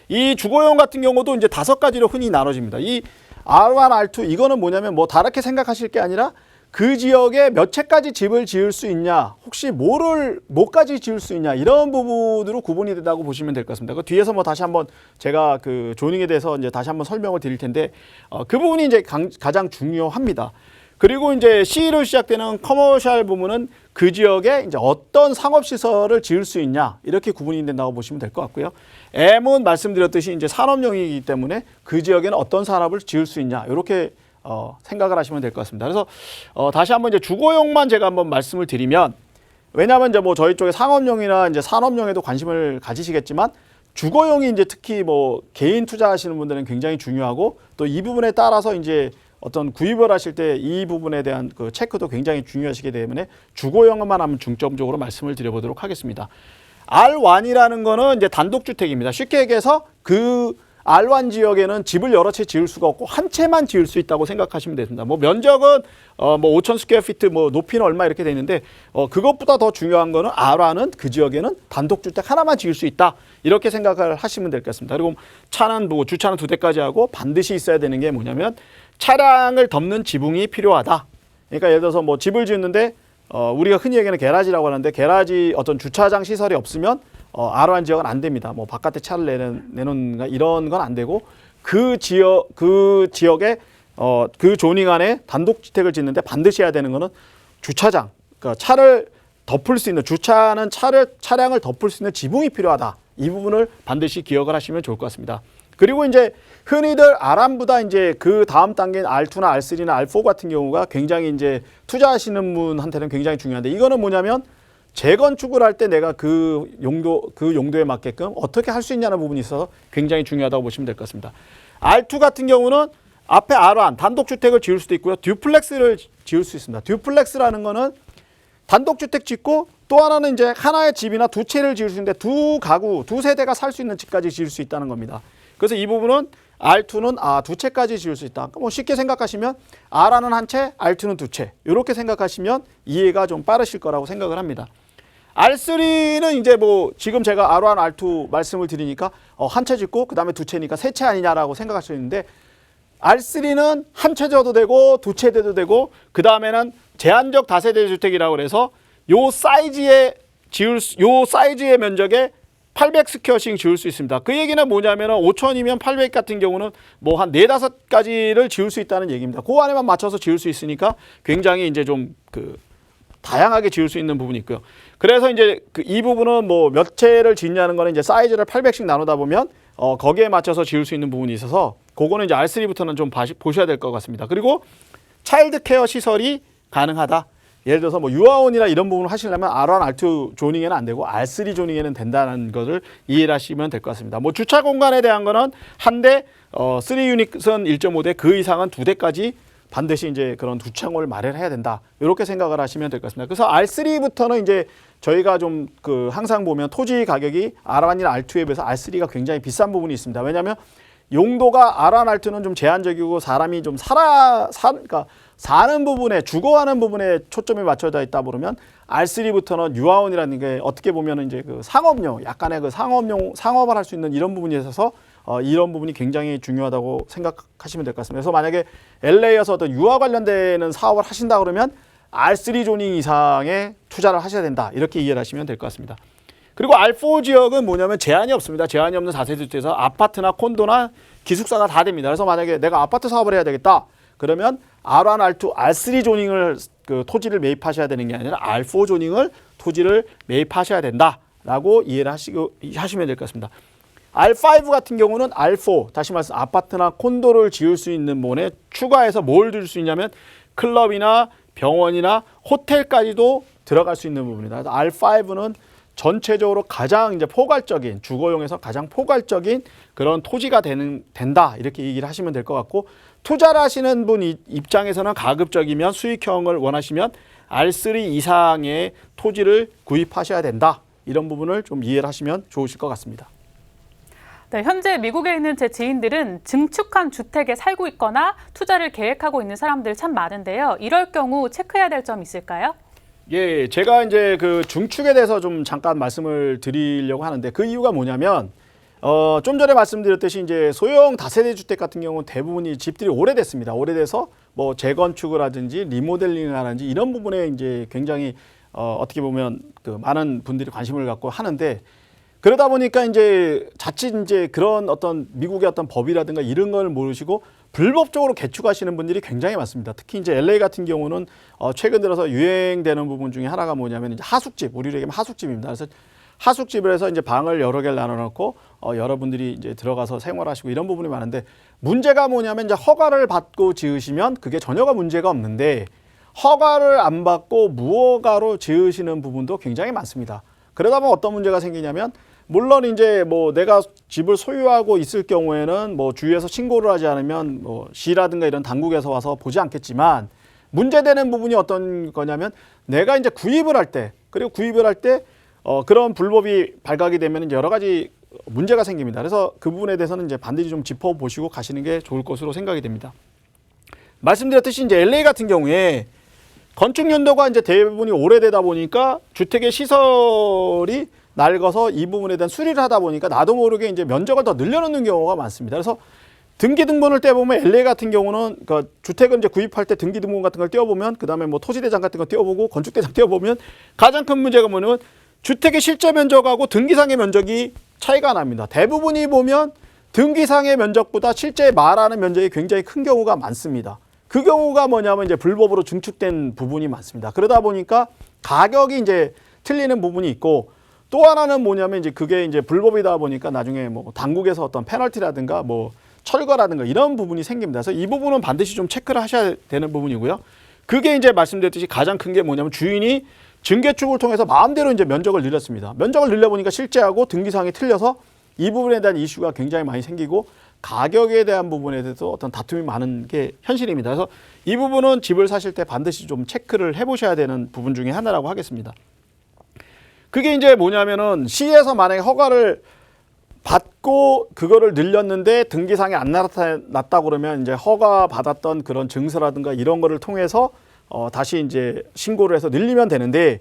이 주거용 같은 경우도 이제 5가지로 흔히 나눠집니다. 이 R1, R2 이거는 뭐냐면 뭐 다르게 생각하실 게 아니라 그 지역에 몇 채까지 집을 지을 수 있냐, 혹시 뭐까지 지을 수 있냐 이런 부분으로 구분이 된다고 보시면 될 것 같습니다. 그 뒤에서 뭐 다시 한번 제가 그 조닝에 대해서 이제 다시 한번 설명을 드릴 텐데 그 부분이 이제 가장 중요합니다. 그리고 이제 C로 시작되는 커머셜 부분은 그 지역에 이제 어떤 상업 시설을 지을 수 있냐 이렇게 구분이 된다고 보시면 될 것 같고요. M은 말씀드렸듯이 이제 산업용이기 때문에 그 지역에는 어떤 산업을 지을 수 있냐 이렇게 생각을 하시면 될 것 같습니다. 그래서 다시 한번 이제 주거용만 제가 한번 말씀을 드리면 왜냐하면 이제 뭐 저희 쪽에 상업용이나 이제 산업용에도 관심을 가지시겠지만 주거용이 이제 특히 뭐 개인 투자하시는 분들은 굉장히 중요하고 또 이 부분에 따라서 이제 어떤 구입을 하실 때 이 부분에 대한 그 체크도 굉장히 중요하시기 때문에 주거용만 하면 중점적으로 말씀을 드려보도록 하겠습니다. R1이라는 거는 이제 단독주택입니다. 쉽게 얘기해서 그 R1 지역에는 집을 여러 채 지을 수가 없고 한 채만 지을 수 있다고 생각하시면 됩니다. 뭐 면적은 뭐 5,000 스퀘어 피트, 뭐 높이는 얼마 이렇게 돼 있는데 그것보다 더 중요한 거는 R1은 그 지역에는 단독주택 하나만 지을 수 있다. 이렇게 생각을 하시면 될 것 같습니다. 그리고 차는 뭐 주차는 2대까지 하고 반드시 있어야 되는 게 뭐냐면 차량을 덮는 지붕이 필요하다. 그러니까 예를 들어서 뭐 집을 지었는데 우리가 흔히 얘기하는 게라지라고 하는데 게라지 어떤 주차장 시설이 없으면 R1 지역은 안 됩니다. 뭐 바깥에 차를 내놓는 이런 건 안 되고 그 지역에 그 조닝 안에 단독주택을 짓는데 반드시 해야 되는 거는 주차장, 그러니까 차를 덮을 수 있는 주차하는 차량을 덮을 수 있는 지붕이 필요하다. 이 부분을 반드시 기억을 하시면 좋을 것 같습니다. 그리고 이제 흔히들 R1보다 이제 그 다음 단계인 R2나 R3나 R4 같은 경우가 굉장히 이제 투자하시는 분한테는 굉장히 중요한데 이거는 뭐냐면 재건축을 할 때 내가 그 용도에 맞게끔 어떻게 할 수 있냐는 부분이 있어서 굉장히 중요하다고 보시면 될 것 같습니다. R2 같은 경우는 앞에 R1 단독주택을 지을 수도 있고요. 듀플렉스를 지을 수 있습니다. 듀플렉스라는 거는 단독주택 짓고 또 하나는 이제 하나의 집이나 두 채를 지을 수 있는데 두 가구, 두 세대가 살 수 있는 집까지 지을 수 있다는 겁니다. 그래서 이 부분은 R2는 두 채까지 지을 수 있다. 뭐 쉽게 생각하시면 R1은 한 채, R2는 두 채. 이렇게 생각하시면 이해가 좀 빠르실 거라고 생각을 합니다. R3는 이제 뭐 지금 제가 R1, R2 말씀을 드리니까 한 채 짓고 그 다음에 두 채니까 세 채 아니냐라고 생각할 수 있는데 R3는 한 채 져도 되고 두 채 돼도 되고 그 다음에는 제한적 다세대 주택이라고 그래서 요 사이즈의 면적에 800스퀘어씩 지을 수 있습니다. 그 얘기는 뭐냐면은 5,000이면 800 같은 경우는 뭐 한 4-5가지를 지을 수 있다는 얘기입니다. 그 안에만 맞춰서 지을 수 있으니까 굉장히 이제 좀 다양하게 지을 수 있는 부분이 있고요. 그래서 이제 이 부분은 뭐 몇 채를 짓냐는 거는 이제 사이즈를 800씩 나누다 보면 거기에 맞춰서 지을 수 있는 부분이 있어서 그거는 이제 R3부터는 좀 보셔야 될 것 같습니다. 그리고 차일드 케어 시설이 가능하다. 예를 들어서 뭐 유아원이나 이런 부분을 하시려면 R1, R2 조닝에는 안 되고 R3 조닝에는 된다는 것을 이해를 하시면 될 것 같습니다. 뭐 주차 공간에 대한 거는 한 대, 3유닛은 1.5대, 그 이상은 2대까지 반드시 이제 그런 주차장을 마련해야 된다. 이렇게 생각을 하시면 될 것 같습니다. 그래서 R3부터는 이제 저희가 좀 항상 보면 토지 가격이 R1이나 R2에 비해서 R3가 굉장히 비싼 부분이 있습니다. 왜냐하면 용도가 R1, R2는 좀 제한적이고 사람이 좀 그러니까 사는 부분에 주거하는 부분에 초점이 맞춰져 있다 보면 R3부터는 유아원이라는 게 어떻게 보면 이제 상업용 약간의 상업을 할 수 있는 이런 부분이 있어서 이런 부분이 굉장히 중요하다고 생각하시면 될 것 같습니다. 그래서 만약에 LA에서 어떤 유아 관련되는 사업을 하신다 그러면 R3 조닝 이상의 투자를 하셔야 된다. 이렇게 이해를 하시면 될 것 같습니다. 그리고 R4 지역은 뭐냐면 제한이 없습니다. 제한이 없는 4세대 주택에서 아파트나 콘도나 기숙사가 다 됩니다. 그래서 만약에 내가 아파트 사업을 해야 되겠다. 그러면 R1, R2, R3 조닝을 토지를 매입하셔야 되는 게 아니라 R4 조닝을 토지를 매입하셔야 된다라고 이해를 하시면 될 것 같습니다. R5 같은 경우는 R4 다시 말해서 아파트나 콘도를 지을 수 있는 부분에 추가해서 뭘 줄 수 있냐면 클럽이나 병원이나 호텔까지도 들어갈 수 있는 부분이다. R5는 전체적으로 가장 이제 포괄적인 주거용에서 가장 포괄적인 그런 토지가 된다 이렇게 얘기를 하시면 될 것 같고 투자를 하시는 분 입장에서는 가급적이면 수익형을 원하시면 R3 이상의 토지를 구입하셔야 된다 이런 부분을 좀 이해를 하시면 좋으실 것 같습니다. 네, 현재 미국에 있는 제 지인들은 증축한 주택에 살고 있거나 투자를 계획하고 있는 사람들 참 많은데요. 이럴 경우 체크해야 될 점 있을까요? 예, 제가 이제 중축에 대해서 좀 잠깐 말씀을 드리려고 하는데 그 이유가 뭐냐면 좀 전에 말씀드렸듯이 이제 소형 다세대 주택 같은 경우는 대부분이 집들이 오래됐습니다. 오래돼서 뭐 재건축을 하든지 리모델링을 하든지 이런 부분에 이제 굉장히 어떻게 보면 많은 분들이 관심을 갖고 하는데 그러다 보니까 이제 자칫 이제 그런 어떤 미국의 어떤 법이라든가 이런 걸 모르시고 불법적으로 개축하시는 분들이 굉장히 많습니다. 특히 이제 LA 같은 경우는 최근 들어서 유행되는 부분 중에 하나가 뭐냐면 이제 하숙집, 우리로 얘기하면 하숙집입니다. 그래서 하숙집을 해서 이제 방을 여러 개를 나눠놓고 여러분들이 이제 들어가서 생활하시고 이런 부분이 많은데 문제가 뭐냐면 이제 허가를 받고 지으시면 그게 전혀가 문제가 없는데 허가를 안 받고 무허가로 지으시는 부분도 굉장히 많습니다. 그러다 보면 어떤 문제가 생기냐면 물론 이제 뭐 내가 집을 소유하고 있을 경우에는 뭐 주위에서 신고를 하지 않으면 뭐 시라든가 이런 당국에서 와서 보지 않겠지만, 문제되는 부분이 어떤 거냐면 내가 이제 구입을 할 때, 그리고 구입을 할 때 그런 불법이 발각이 되면 여러 가지 문제가 생깁니다. 그래서 그 부분에 대해서는 이제 반드시 좀 짚어보시고 가시는 게 좋을 것으로 생각이 됩니다. 말씀드렸듯이 이제 LA 같은 경우에 건축 연도가 이제 대부분이 오래되다 보니까 주택의 시설이 낡아서 이 부분에 대한 수리를 하다 보니까 나도 모르게 이제 면적을 더 늘려놓는 경우가 많습니다. 그래서 등기등본을 떼보면 LA 같은 경우는 그러니까 주택을 이제 구입할 때 등기등본 같은 걸 떼어보면, 그 다음에 뭐 토지대장 같은 거 떼어보고 건축대장 떼어보면 가장 큰 문제가 뭐냐면 주택의 실제 면적하고 등기상의 면적이 차이가 납니다. 대부분이 보면 등기상의 면적보다 실제 말하는 면적이 굉장히 큰 경우가 많습니다. 그 경우가 뭐냐면 이제 불법으로 증축된 부분이 많습니다. 그러다 보니까 가격이 이제 틀리는 부분이 있고, 또 하나는 뭐냐면 이제 그게 이제 불법이다 보니까 나중에 뭐 당국에서 어떤 페널티라든가 뭐 철거라든가 이런 부분이 생깁니다. 그래서 이 부분은 반드시 좀 체크를 하셔야 되는 부분이고요. 그게 이제 말씀드렸듯이 가장 큰 게 뭐냐면 주인이 증개축을 통해서 마음대로 이제 면적을 늘렸습니다. 면적을 늘려보니까 실제하고 등기상이 틀려서 이 부분에 대한 이슈가 굉장히 많이 생기고, 가격에 대한 부분에 대해서 어떤 다툼이 많은 게 현실입니다. 그래서 이 부분은 집을 사실 때 반드시 좀 체크를 해보셔야 되는 부분 중에 하나라고 하겠습니다. 그게 이제 뭐냐면은 시에서 만약에 허가를 받고 그거를 늘렸는데 등기상에 안 나타났다고 그러면 이제 허가 받았던 그런 증서라든가 이런 거를 통해서 다시 이제 신고를 해서 늘리면 되는데,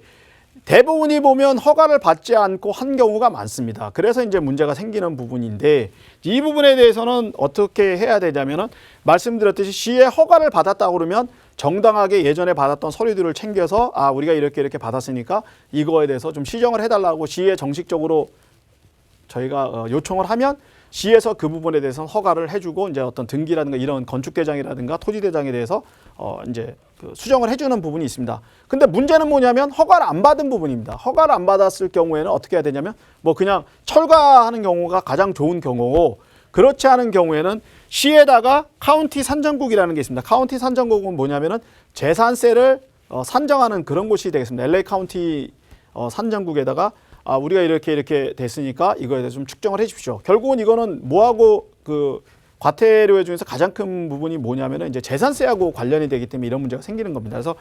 대부분이 보면 허가를 받지 않고 한 경우가 많습니다. 그래서 이제 문제가 생기는 부분인데, 이 부분에 대해서는 어떻게 해야 되냐면은 말씀드렸듯이 시에 허가를 받았다고 그러면 정당하게 예전에 받았던 서류들을 챙겨서 우리가 이렇게 받았으니까 이거에 대해서 좀 시정을 해달라고 시에 정식적으로 저희가 요청을 하면 시에서 그 부분에 대해서 허가를 해주고 이제 어떤 등기라든가 이런 건축대장이라든가 토지대장에 대해서 이제 그 수정을 해주는 부분이 있습니다. 근데 문제는 뭐냐면 허가를 안 받은 부분입니다. 허가를 안 받았을 경우에는 어떻게 해야 되냐면 뭐 그냥 철거하는 경우가 가장 좋은 경우고, 그렇지 않은 경우에는 시에다가 카운티 산정국이라는 게 있습니다. 카운티 산정국은 뭐냐면은 재산세를 산정하는 그런 곳이 되겠습니다. LA 카운티 산정국에다가 우리가 이렇게 됐으니까 이거에 대해서 좀 측정을 해 주십시오. 결국은 이거는 뭐하고 그 과태료 중에서 가장 큰 부분이 뭐냐면은 이제 재산세하고 관련이 되기 때문에 이런 문제가 생기는 겁니다. 그래서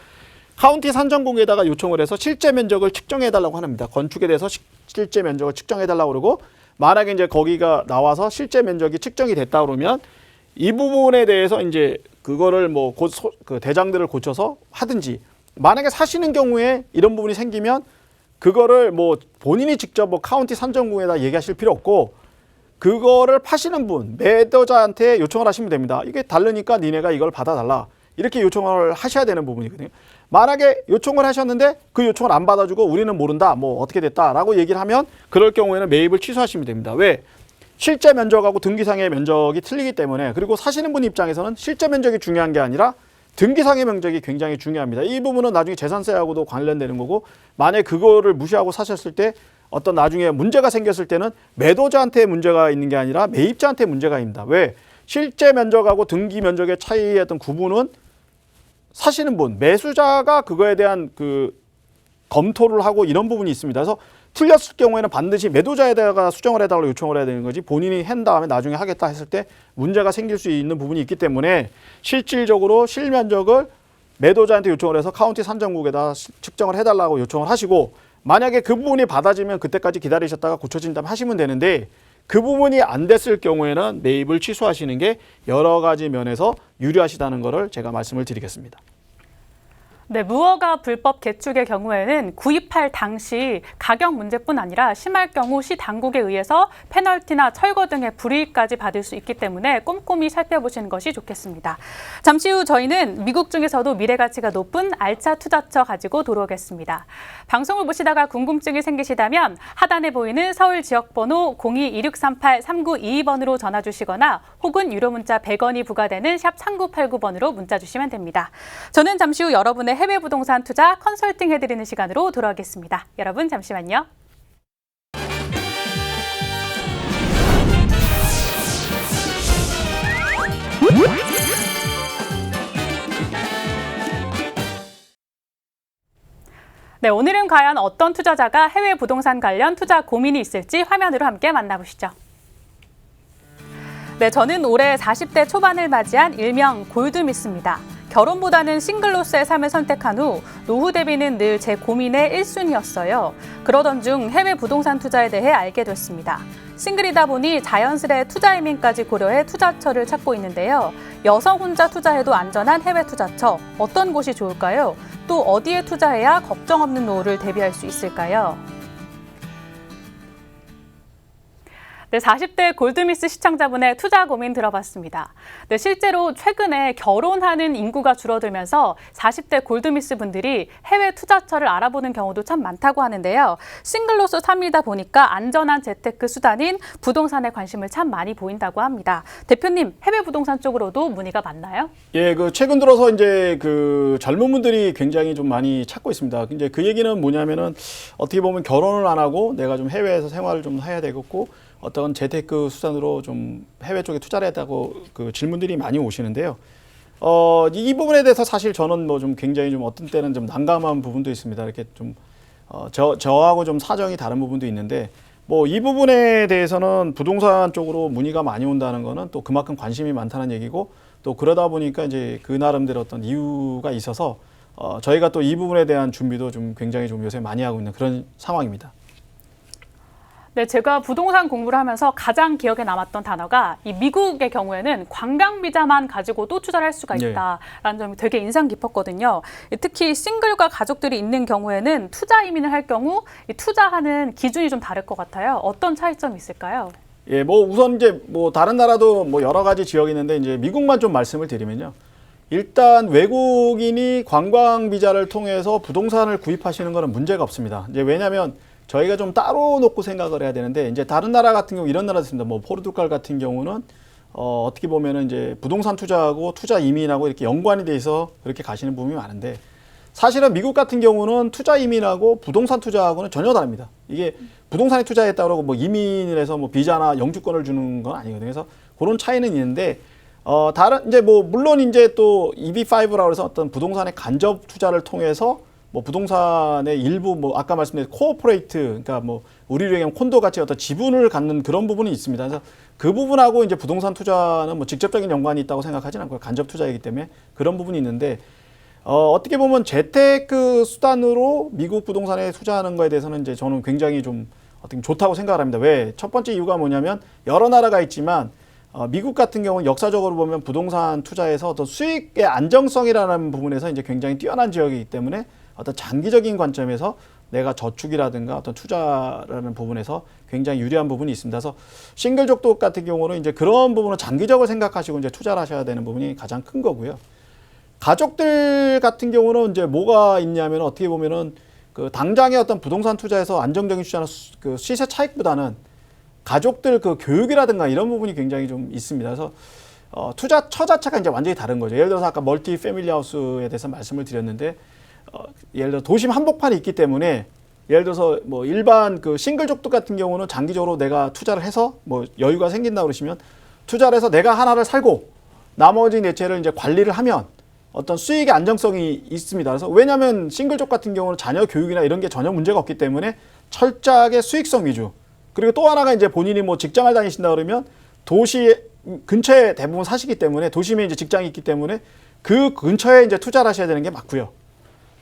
카운티 산정국에다가 요청을 해서 실제 면적을 측정해 달라고 합니다. 건축에 대해서 실제 면적을 측정해 달라고 그러고, 만약에 이제 거기가 나와서 실제 면적이 측정이 됐다 그러면 이 부분에 대해서 이제 그거를 뭐 그 대장들을 고쳐서 하든지, 만약에 사시는 경우에 이런 부분이 생기면 그거를 뭐 본인이 직접 뭐 카운티 산정국에다 얘기하실 필요 없고, 그거를 파시는 분, 매도자한테 요청을 하시면 됩니다. 이게 다르니까 니네가 이걸 받아달라, 이렇게 요청을 하셔야 되는 부분이거든요. 만약에 요청을 하셨는데 그 요청을 안 받아주고 우리는 모른다, 뭐 어떻게 됐다라고 얘기를 하면 그럴 경우에는 매입을 취소하시면 됩니다. 왜? 실제 면적하고 등기상의 면적이 틀리기 때문에. 그리고 사시는 분 입장에서는 실제 면적이 중요한 게 아니라 등기상의 면적이 굉장히 중요합니다. 이 부분은 나중에 재산세하고도 관련되는 거고, 만약에 그거를 무시하고 사셨을 때 어떤 나중에 문제가 생겼을 때는 매도자한테 문제가 있는 게 아니라 매입자한테 문제가 있습니다. 왜? 실제 면적하고 등기 면적의 차이의 어떤 구분은 사시는 분, 매수자가 그거에 대한 그 검토를 하고 이런 부분이 있습니다. 그래서 틀렸을 경우에는 반드시 매도자에다가 수정을 해달라고 요청을 해야 되는 거지, 본인이 한 다음에 나중에 하겠다 했을 때 문제가 생길 수 있는 부분이 있기 때문에 실질적으로 실면적을 매도자한테 요청을 해서 카운티 산정국에다 측정을 해달라고 요청을 하시고, 만약에 그 부분이 받아지면 그때까지 기다리셨다가 고쳐진다면 하시면 되는데, 그 부분이 안 됐을 경우에는 매입을 취소하시는 게 여러 가지 면에서 유리하시다는 것을 제가 말씀을 드리겠습니다. 네, 무허가 불법 개축의 경우에는 구입할 당시 가격 문제뿐 아니라 심할 경우 시 당국에 의해서 페널티나 철거 등의 불이익까지 받을 수 있기 때문에 꼼꼼히 살펴보시는 것이 좋겠습니다. 잠시 후 저희는 미국 중에서도 미래 가치가 높은 알차 투자처 가지고 돌아오겠습니다. 방송을 보시다가 궁금증이 생기시다면 하단에 보이는 서울 지역번호 02-2638-3922번으로 전화 주시거나 혹은 유료 문자 100원이 부과되는 샵 3989번으로 문자 주시면 됩니다. 저는 잠시 후 여러분의 해외 부동산 투자 컨설팅 해드리는 시간으로 돌아오겠습니다. 여러분 잠시만요. 네, 오늘은 과연 어떤 투자자가 해외 부동산 관련 투자 고민이 있을지 화면으로 함께 만나보시죠. 네, 저는 올해 40대 초반을 맞이한 일명 골드미스입니다. 결혼보다는 싱글로서의 삶을 선택한 후 노후 대비는 늘 제 고민의 1순위였어요. 그러던 중 해외 부동산 투자에 대해 알게 됐습니다. 싱글이다 보니 자연스레 투자 이민까지 고려해 투자처를 찾고 있는데요. 여성 혼자 투자해도 안전한 해외 투자처, 어떤 곳이 좋을까요? 또 어디에 투자해야 걱정 없는 노후를 대비할 수 있을까요? 네, 40대 골드미스 시청자분의 투자 고민 들어봤습니다. 네, 실제로 최근에 결혼하는 인구가 줄어들면서 40대 골드미스 분들이 해외 투자처를 알아보는 경우도 참 많다고 하는데요. 싱글로서 삽니다 보니까 안전한 재테크 수단인 부동산에 관심을 참 많이 보인다고 합니다. 대표님, 해외 부동산 쪽으로도 문의가 많나요? 예, 최근 들어서 이제 젊은 분들이 굉장히 좀 많이 찾고 있습니다. 이제 그 얘기는 뭐냐면은 어떻게 보면 결혼을 안 하고 내가 좀 해외에서 생활을 좀 해야 되겠고 어떤 재테크 수단으로 좀 해외 쪽에 투자를 했다고 질문들이 많이 오시는데요. 이 부분에 대해서 사실 저는 좀 굉장히 좀 어떤 때는 좀 난감한 부분도 있습니다. 이렇게 좀 저하고 좀 사정이 다른 부분도 있는데 이 부분에 대해서는 부동산 쪽으로 문의가 많이 온다는 거는 또 그만큼 관심이 많다는 얘기고 또 그러다 보니까 이제 그 나름대로 어떤 이유가 있어서 저희가 또 이 부분에 대한 준비도 좀 굉장히 좀 요새 많이 하고 있는 그런 상황입니다. 네, 제가 부동산 공부를 하면서 가장 기억에 남았던 단어가 이 미국의 경우에는 관광 비자만 가지고도 투자를 할 수가 있다라는 점이 되게 인상 깊었거든요. 특히 싱글과 가족들이 있는 경우에는 투자 이민을 할 경우 이 투자하는 기준이 좀 다를 것 같아요. 어떤 차이점이 있을까요? 예, 우선 이제 다른 나라도 여러 가지 지역이 있는데 이제 미국만 좀 말씀을 드리면요. 일단 외국인이 관광 비자를 통해서 부동산을 구입하시는 거는 문제가 없습니다. 이제 왜냐하면 저희가 좀 따로 놓고 생각을 해야 되는데 이제 다른 나라 같은 경우 이런 나라 있습니다. 포르투갈 같은 경우는 어떻게 보면은 이제 부동산 투자하고 투자 이민하고 이렇게 연관이 돼 있어 그렇게 가시는 부분이 많은데 사실은 미국 같은 경우는 투자 이민하고 부동산 투자하고는 전혀 다릅니다. 이게 부동산에 투자했다고 그러고 이민을 해서 비자나 영주권을 주는 건 아니거든요. 그래서 그런 차이는 있는데 다른 이제 물론 이제 또 EB5라고 해서 어떤 부동산의 간접 투자를 통해서 부동산의 일부 아까 말씀드린 코어포레이트 그러니까 우리로 얘기하면 콘도 같이 어떤 지분을 갖는 그런 부분이 있습니다. 그래서 그 부분하고 이제 부동산 투자는 직접적인 연관이 있다고 생각하지는 않고요. 간접 투자이기 때문에 그런 부분이 있는데 어떻게 보면 재테크 수단으로 미국 부동산에 투자하는 거에 대해서는 이제 저는 굉장히 좀 어떻게 좋다고 생각을 합니다. 왜? 첫 번째 이유가 뭐냐면 여러 나라가 있지만 미국 같은 경우는 역사적으로 보면 부동산 투자에서 어떤 수익의 안정성이라는 부분에서 이제 굉장히 뛰어난 지역이기 때문에 어떤 장기적인 관점에서 내가 저축이라든가 어떤 투자라는 부분에서 굉장히 유리한 부분이 있습니다. 그래서 싱글족도 같은 경우는 이제 그런 부분을 장기적으로 생각하시고 이제 투자를 하셔야 되는 부분이 가장 큰 거고요. 가족들 같은 경우는 이제 뭐가 있냐면 어떻게 보면은 당장의 어떤 부동산 투자에서 안정적인 투자는 시세 차익보다는 가족들 교육이라든가 이런 부분이 굉장히 좀 있습니다. 그래서 투자처 자체가 이제 완전히 다른 거죠. 예를 들어서 아까 멀티 패밀리 하우스에 대해서 말씀을 드렸는데 예를 들어 도심 한복판이 있기 때문에 예를 들어서 일반 싱글족도 같은 경우는 장기적으로 내가 투자를 해서 여유가 생긴다 그러시면 투자를 해서 내가 하나를 살고 나머지 네채를 이제 관리를 하면 어떤 수익의 안정성이 있습니다. 그래서 왜냐하면 싱글족 같은 경우는 자녀 교육이나 이런 게 전혀 문제가 없기 때문에 철저하게 수익성 위주. 그리고 또 하나가 이제 본인이 직장을 다니신다 그러면 도시 근처에 대부분 사시기 때문에 도심에 이제 직장이 있기 때문에 그 근처에 이제 투자를 하셔야 되는 게 맞고요.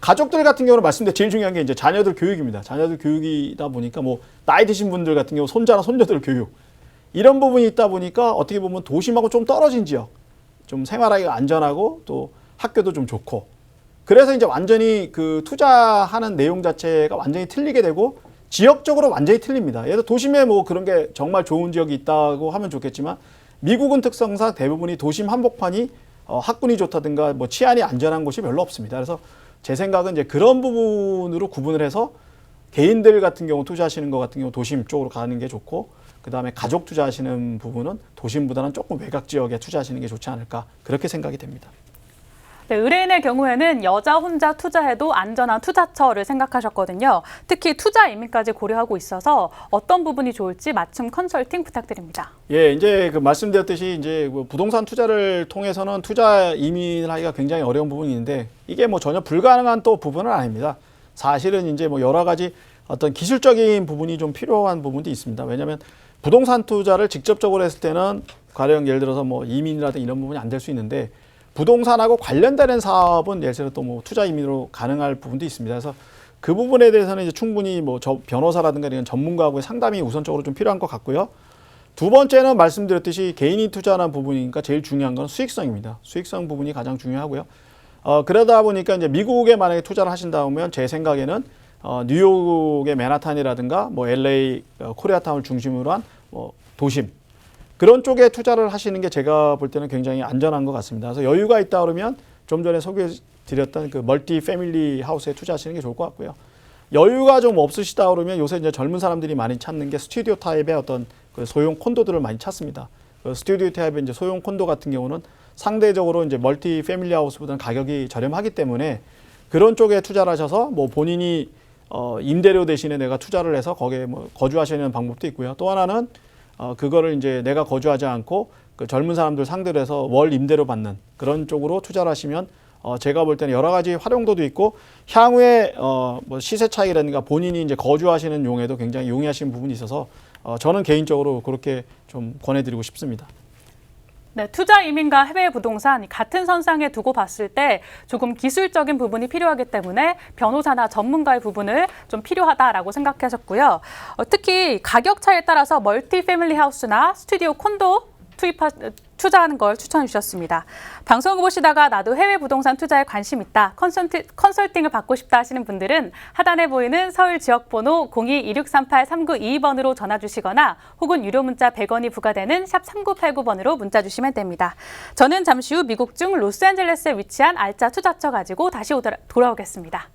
가족들 같은 경우는 말씀드린 제일 중요한 게 이제 자녀들 교육입니다. 자녀들 교육이다 보니까 나이 드신 분들 같은 경우 손자나 손녀들 교육 이런 부분이 있다 보니까 어떻게 보면 도심하고 좀 떨어진 지역 좀 생활하기가 안전하고 또 학교도 좀 좋고 그래서 이제 완전히 투자하는 내용 자체가 완전히 틀리게 되고 지역적으로 완전히 틀립니다. 예를 들어 도심에 그런 게 정말 좋은 지역이 있다고 하면 좋겠지만 미국은 특성상 대부분이 도심 한복판이 학군이 좋다든가 치안이 안전한 곳이 별로 없습니다. 그래서 제 생각은 이제 그런 부분으로 구분을 해서 개인들 같은 경우 투자하시는 것 같은 경우 도심 쪽으로 가는 게 좋고 그 다음에 가족 투자하시는 부분은 도심보다는 조금 외곽 지역에 투자하시는 게 좋지 않을까 그렇게 생각이 됩니다. 네, 의뢰인의 경우에는 여자 혼자 투자해도 안전한 투자처를 생각하셨거든요. 특히 투자 이민까지 고려하고 있어서 어떤 부분이 좋을지 맞춤 컨설팅 부탁드립니다. 예, 이제 말씀드렸듯이 이제 부동산 투자를 통해서는 투자 이민을 하기가 굉장히 어려운 부분이 있는데 이게 전혀 불가능한 또 부분은 아닙니다. 사실은 이제 뭐 여러 가지 어떤 기술적인 부분이 좀 필요한 부분도 있습니다. 왜냐하면 부동산 투자를 직접적으로 했을 때는 가령 예를 들어서 뭐 이민이라든가 이런 부분이 안 될 수 있는데 부동산하고 관련되는 사업은 예를 들어 또 뭐 투자 이민으로 가능할 부분도 있습니다. 그래서 그 부분에 대해서는 이제 충분히 뭐 변호사라든가 이런 전문가하고의 상담이 우선적으로 좀 필요한 것 같고요. 두 번째는 말씀드렸듯이 개인이 투자하는 부분이니까 제일 중요한 건 수익성입니다. 수익성 부분이 가장 중요하고요. 그러다 보니까 이제 미국에 만약에 투자를 하신다면 제 생각에는 뉴욕의 맨하탄이라든가 뭐 LA 코리아타운을 중심으로 한 뭐 도심 그런 쪽에 투자를 하시는 게 제가 볼 때는 굉장히 안전한 것 같습니다. 그래서 여유가 있다 그러면 좀 전에 소개드렸던 그 멀티 패밀리 하우스에 투자하시는 게 좋을 것 같고요. 여유가 좀 없으시다 그러면 요새 이제 젊은 사람들이 많이 찾는 게 스튜디오 타입의 어떤 그 소형 콘도들을 많이 찾습니다. 그 스튜디오 타입의 이제 소형 콘도 같은 경우는 상대적으로 이제 멀티 패밀리 하우스보다는 가격이 저렴하기 때문에 그런 쪽에 투자를 하셔서 뭐 본인이 임대료 대신에 내가 투자를 해서 거기에 뭐 거주하시는 방법도 있고요. 또 하나는 그거를 이제 내가 거주하지 않고 그 젊은 사람들 상대로 해서 월 임대료 받는 그런 쪽으로 투자를 하시면 제가 볼 때는 여러 가지 활용도도 있고 향후에 뭐 시세 차익이라든가 본인이 이제 거주하시는 용에도 굉장히 용이하신 부분이 있어서 저는 개인적으로 그렇게 좀 권해드리고 싶습니다. 네, 투자 이민과 해외 부동산 같은 선상에 두고 봤을 때 조금 기술적인 부분이 필요하기 때문에 변호사나 전문가의 부분을 좀 필요하다라고 생각하셨고요. 특히 가격 차에 따라서 멀티 패밀리 하우스나 스튜디오 콘도 투자하는 걸 추천해 주셨습니다. 방송을 보시다가 나도 해외 부동산 투자에 관심 있다, 컨설팅을 받고 싶다 하시는 분들은 하단에 보이는 서울 지역번호 02-2638-3922번으로 전화 주시거나 혹은 유료 문자 100원이 부과되는 샵 3989번으로 문자 주시면 됩니다. 저는 잠시 후 미국 중 로스앤젤레스에 위치한 알짜 투자처 가지고 다시 돌아오겠습니다.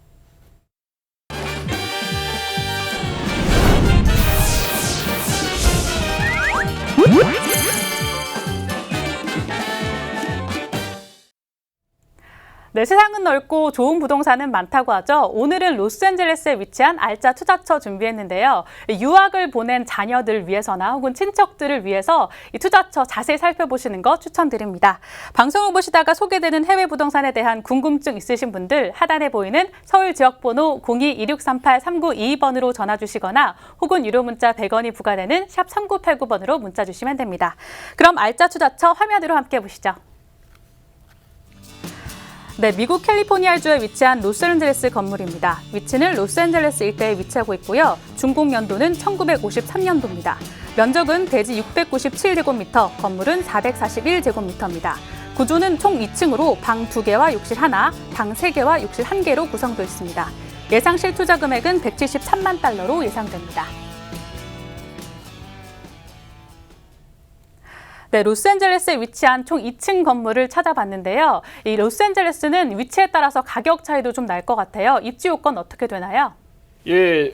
네, 세상은 넓고 좋은 부동산은 많다고 하죠. 오늘은 로스앤젤레스에 위치한 알짜 투자처 준비했는데요. 유학을 보낸 자녀들 위해서나 혹은 친척들을 위해서 이 투자처 자세히 살펴보시는 거 추천드립니다. 방송을 보시다가 소개되는 해외 부동산에 대한 궁금증 있으신 분들 하단에 보이는 서울 지역번호 02-2638-3922번으로 전화 주시거나 혹은 유료 문자 100원이 부과되는 샵 3989번으로 문자 주시면 됩니다. 그럼 알짜 투자처 화면으로 함께 보시죠. 네, 미국 캘리포니아주에 위치한 로스앤젤레스 건물입니다. 위치는 로스앤젤레스 일대에 위치하고 있고요. 준공 연도는 1953년도입니다. 면적은 대지 697제곱미터, 건물은 441제곱미터입니다. 구조는 총 2층으로 방 2개와 욕실 하나, 방 3개와 욕실 1개로 구성되어 있습니다. 예상 실투자 금액은 173만 달러로 예상됩니다. 네, 로스앤젤레스에 위치한 총 2층 건물을 찾아봤는데요. 이 로스앤젤레스는 위치에 따라서 가격 차이도 좀 날 것 같아요. 입지 요건 어떻게 되나요? 예,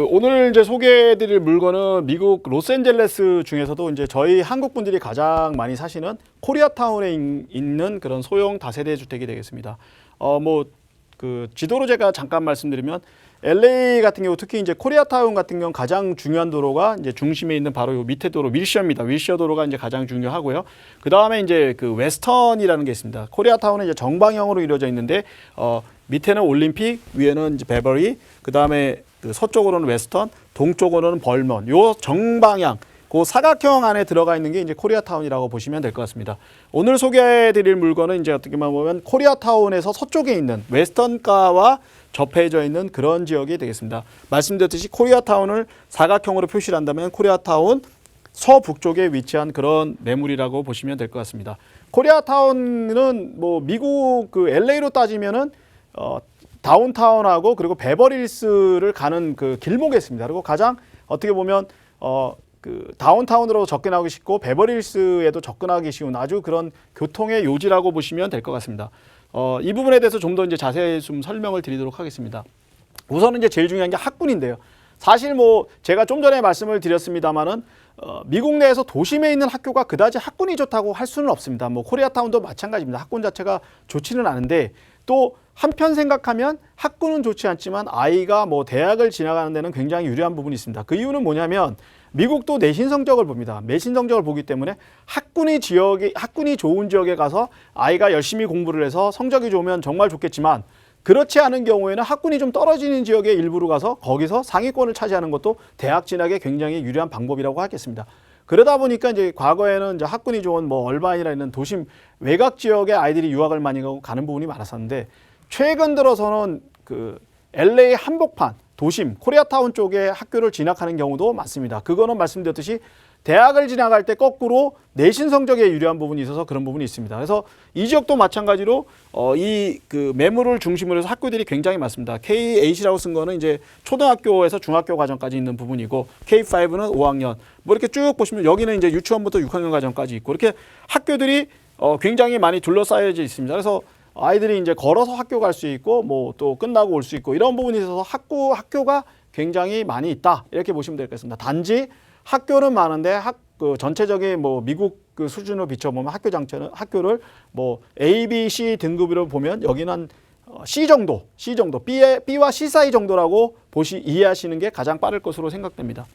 오늘 이제 소개해드릴 물건은 미국 로스앤젤레스 중에서도 이제 저희 한국 분들이 가장 많이 사시는 코리아타운에 있는 그런 소형 다세대 주택이 되겠습니다. 지도로 제가 잠깐 말씀드리면 LA 같은 경우 특히 이제 코리아타운 같은 경우 가장 중요한 도로가 이제 중심에 있는 바로 요 밑에 도로 윌셔입니다. 윌셔 도로가 이제 가장 중요하고요. 그 다음에 이제 그 웨스턴이라는 게 있습니다. 코리아타운은 이제 정방형으로 이루어져 있는데 밑에는 올림픽, 위에는 이제 베버리, 그 다음에 그 서쪽으로는 웨스턴, 동쪽으로는 벌먼. 요 정방향. 그 사각형 안에 들어가 있는 게 이제 코리아타운이라고 보시면 될 것 같습니다. 오늘 소개해드릴 물건은 이제 어떻게 보면 코리아타운에서 서쪽에 있는 웨스턴가와 접해져 있는 그런 지역이 되겠습니다. 말씀드렸듯이 코리아타운을 사각형으로 표시를 한다면 코리아타운 서북쪽에 위치한 그런 매물이라고 보시면 될 것 같습니다. 코리아타운은 뭐 미국 그 LA로 따지면은 다운타운하고 그리고 베버리힐스를 가는 그 길목에 있습니다. 그리고 가장 어떻게 보면 그 다운타운으로 접근하기 쉽고 베버리힐스에도 접근하기 쉬운 아주 그런 교통의 요지라고 보시면 될 것 같습니다. 이 부분에 대해서 좀 더 이제 자세히 좀 설명을 드리도록 하겠습니다. 우선은 이제 제일 중요한 게 학군인데요. 사실 뭐 제가 좀 전에 말씀을 드렸습니다만은 미국 내에서 도심에 있는 학교가 그다지 학군이 좋다고 할 수는 없습니다. 뭐 코리아타운도 마찬가지입니다. 학군 자체가 좋지는 않은데 또 한편 생각하면 학군은 좋지 않지만 아이가 뭐 대학을 지나가는 데는 굉장히 유리한 부분이 있습니다. 그 이유는 뭐냐면 미국도 내신 성적을 봅니다. 내신 성적을 보기 때문에 학군이 좋은 지역에 가서 아이가 열심히 공부를 해서 성적이 좋으면 정말 좋겠지만 그렇지 않은 경우에는 학군이 좀 떨어지는 지역의 일부로 가서 거기서 상위권을 차지하는 것도 대학 진학에 굉장히 유리한 방법이라고 하겠습니다. 그러다 보니까 이제 과거에는 이제 학군이 좋은 뭐 얼바인이라는 도심 외곽 지역의 아이들이 유학을 많이 가는 부분이 많았었는데, 최근 들어서는 그 LA 한복판 도심 코리아타운 쪽에 학교를 진학하는 경우도 많습니다. 그거는 말씀드렸듯이 대학을 진학할 때 거꾸로 내신 성적에 유리한 부분이 있어서 그런 부분이 있습니다. 그래서 이 지역도 마찬가지로 이 그 매물을 중심으로 해서 학교들이 굉장히 많습니다. K8이라고 쓴 거는 이제 초등학교에서 중학교 과정까지 있는 부분이고, K5는 5학년. 뭐 이렇게 쭉 보시면 여기는 이제 유치원부터 6학년 과정까지 있고, 이렇게 학교들이 굉장히 많이 둘러싸여져 있습니다. 그래서 아이들이 이제 걸어서 학교 갈 수 있고, 뭐 또 끝나고 올 수 있고, 이런 부분이 있어서 학교가 굉장히 많이 있다, 이렇게 보시면 될 것 같습니다. 단지 학교는 많은데 그 전체적인 뭐 미국 그 수준으로 비춰보면 학교를 뭐 A, B, C 등급으로 보면 여기는 한 C 정도, B와 C 사이 정도라고 이해하시는 게 가장 빠를 것으로 생각됩니다.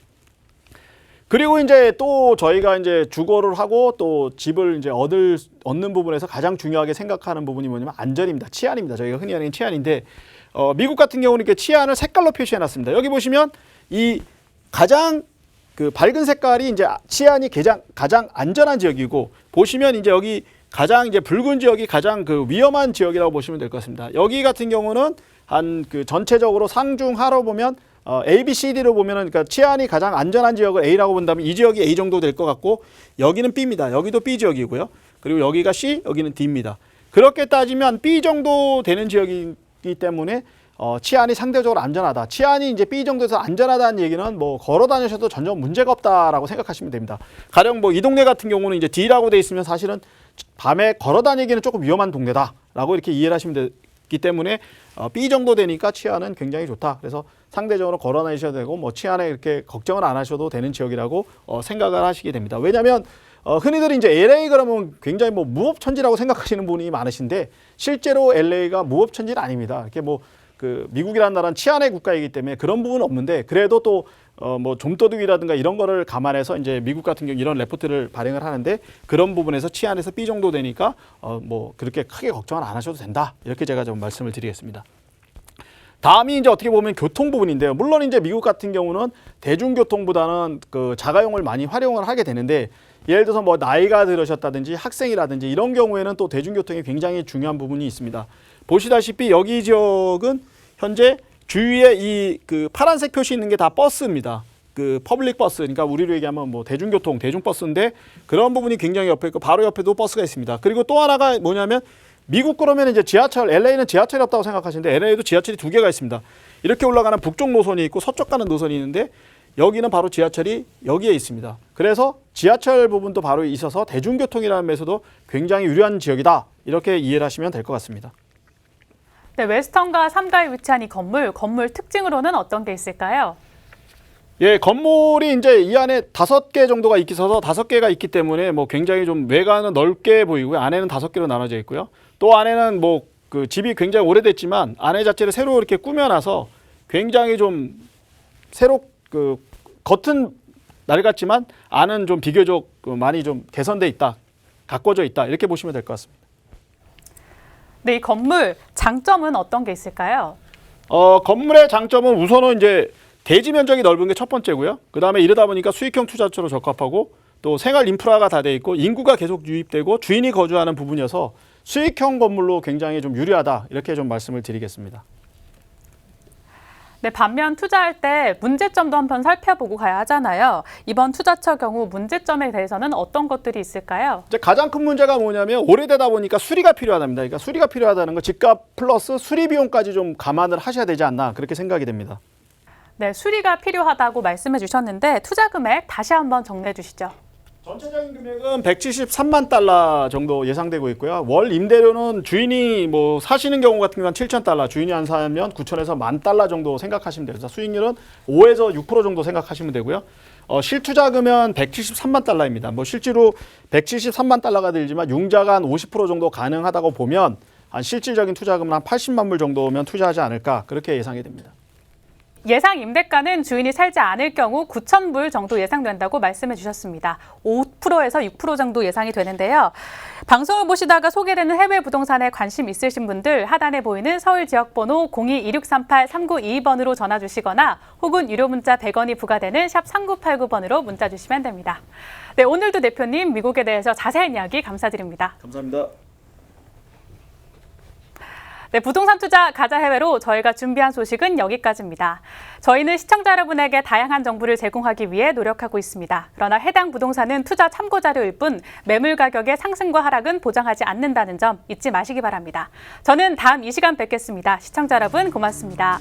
그리고 이제 또 저희가 이제 주거를 하고 또 집을 이제 얻는 부분에서 가장 중요하게 생각하는 부분이 뭐냐면 안전입니다. 치안입니다. 저희가 흔히 하는 치안인데, 미국 같은 경우는 이렇게 치안을 색깔로 표시해 놨습니다. 여기 보시면 이 가장 그 밝은 색깔이 이제 치안이 가장 안전한 지역이고, 보시면 이제 여기 가장 이제 붉은 지역이 가장 그 위험한 지역이라고 보시면 될 것 같습니다. 여기 같은 경우는 한 그 전체적으로 상중하로 보면 A, B, C, D로 보면은 그러니까 치안이 가장 안전한 지역을 A라고 본다면 이 지역이 A 정도 될 것 같고, 여기는 B입니다. 여기도 B 지역이고요. 그리고 여기가 C, 여기는 D입니다. 그렇게 따지면 B 정도 되는 지역이기 때문에 치안이 상대적으로 안전하다. 치안이 이제 B 정도에서 안전하다는 얘기는 뭐 걸어 다니셔도 전혀 문제가 없다라고 생각하시면 됩니다. 가령 뭐 이 동네 같은 경우는 이제 D라고 돼 있으면 사실은 밤에 걸어 다니기는 조금 위험한 동네다라고 이렇게 이해를 하시면 되기 때문에 B 정도 되니까 치안은 굉장히 좋다. 그래서 상대적으로 걸어 다니셔도 되고 뭐 치안에 이렇게 걱정을 안 하셔도 되는 지역이라고 생각을 하시게 됩니다. 왜냐하면 흔히들 이제 LA 그러면 굉장히 뭐 무법천지라고 생각하시는 분이 많으신데, 실제로 LA가 무법천지는 아닙니다. 이렇게 뭐 그 미국이라는 나라는 치안의 국가이기 때문에 그런 부분은 없는데, 그래도 또 뭐 좀도둑이라든가 이런 거를 감안해서 이제 미국 같은 경우 이런 레포트를 발행을 하는데, 그런 부분에서 치안에서 B 정도 되니까 뭐 그렇게 크게 걱정을 안 하셔도 된다, 이렇게 제가 좀 말씀을 드리겠습니다. 다음이 이제 어떻게 보면 교통 부분인데요. 물론 이제 미국 같은 경우는 대중교통보다는 그 자가용을 많이 활용을 하게 되는데, 예를 들어서 뭐 나이가 들으셨다든지 학생이라든지 이런 경우에는 또 대중교통이 굉장히 중요한 부분이 있습니다. 보시다시피 여기 지역은 현재 주위에 이 그 파란색 표시 있는 게 다 버스입니다. 그 퍼블릭 버스, 그러니까 우리로 얘기하면 뭐 대중버스인데, 그런 부분이 굉장히 옆에 있고 바로 옆에도 버스가 있습니다. 그리고 또 하나가 뭐냐면, 미국 그러면 이제 지하철, LA는 지하철이 없다고 생각하시는데 LA에도 지하철이 2개가 있습니다. 이렇게 올라가는 북쪽 노선이 있고 서쪽 가는 노선이 있는데, 여기는 바로 지하철이 여기에 있습니다. 그래서 지하철 부분도 바로 있어서 대중교통이라는 면에서도 굉장히 유리한 지역이다, 이렇게 이해를 하시면 될 것 같습니다. 네, 웨스턴과 3가에 위치한 이 건물 특징으로는 어떤 게 있을까요? 예, 건물이 이제 이 안에 5개 정도가 있어서 5개가 있기 때문에 뭐 굉장히 좀 외관은 넓게 보이고요. 안에는 5개로 나눠져 있고요. 또 안에는 뭐 그 집이 굉장히 오래됐지만 안에 자체를 새로 이렇게 꾸며놔서 굉장히 좀 새로 그 겉은 낡았지만 안은 좀 비교적 많이 좀 개선돼 있다, 가꿔져 있다, 이렇게 보시면 될 것 같습니다. 네, 이 건물 장점은 어떤 게 있을까요? 건물의 장점은 우선은 이제 대지 면적이 넓은 게 첫 번째고요. 그 다음에 이러다 보니까 수익형 투자처로 적합하고, 또 생활 인프라가 다 돼 있고 인구가 계속 유입되고 주인이 거주하는 부분이어서 수익형 건물로 굉장히 좀 유리하다, 이렇게 좀 말씀을 드리겠습니다. 네, 반면 투자할 때 문제점도 한번 살펴보고 가야 하잖아요. 이번 투자처 경우 문제점에 대해서는 어떤 것들이 있을까요? 이제 가장 큰 문제가 뭐냐면, 오래되다 보니까 수리가 필요하답니다. 그러니까 수리가 필요하다는 건 집값 플러스 수리 비용까지 좀 감안을 하셔야 되지 않나, 그렇게 생각이 됩니다. 네, 수리가 필요하다고 말씀해 주셨는데 투자 금액 다시 한번 정리해 주시죠. 전체적인 금액은 173만 달러 정도 예상되고 있고요. 월 임대료는 주인이 뭐 사시는 경우 같은 경우는 7,000달러, 주인이 안 사면 9,000에서 10,000달러 정도 생각하시면 돼요. 수익률은 5에서 6% 정도 생각하시면 되고요. 실투자금은 173만 달러입니다. 뭐 실제로 173만 달러가 들지만 융자가 한 50% 정도 가능하다고 보면, 한 실질적인 투자금은 한 80만 불 정도면 투자하지 않을까, 그렇게 예상이 됩니다. 예상 임대가는 주인이 살지 않을 경우 9,000불 정도 예상된다고 말씀해 주셨습니다. 5%에서 6% 정도 예상이 되는데요. 방송을 보시다가 소개되는 해외 부동산에 관심 있으신 분들 하단에 보이는 서울 지역번호 02-2638-3922번으로 전화 주시거나 혹은 유료 문자 100원이 부과되는 샵 3989번으로 문자 주시면 됩니다. 네, 오늘도 대표님 미국에 대해서 자세한 이야기 감사드립니다. 감사합니다. 네, 부동산 투자 가자 해외로 저희가 준비한 소식은 여기까지입니다. 저희는 시청자 여러분에게 다양한 정보를 제공하기 위해 노력하고 있습니다. 그러나 해당 부동산은 투자 참고 자료일 뿐 매물 가격의 상승과 하락은 보장하지 않는다는 점 잊지 마시기 바랍니다. 저는 다음 이 시간 뵙겠습니다. 시청자 여러분 고맙습니다.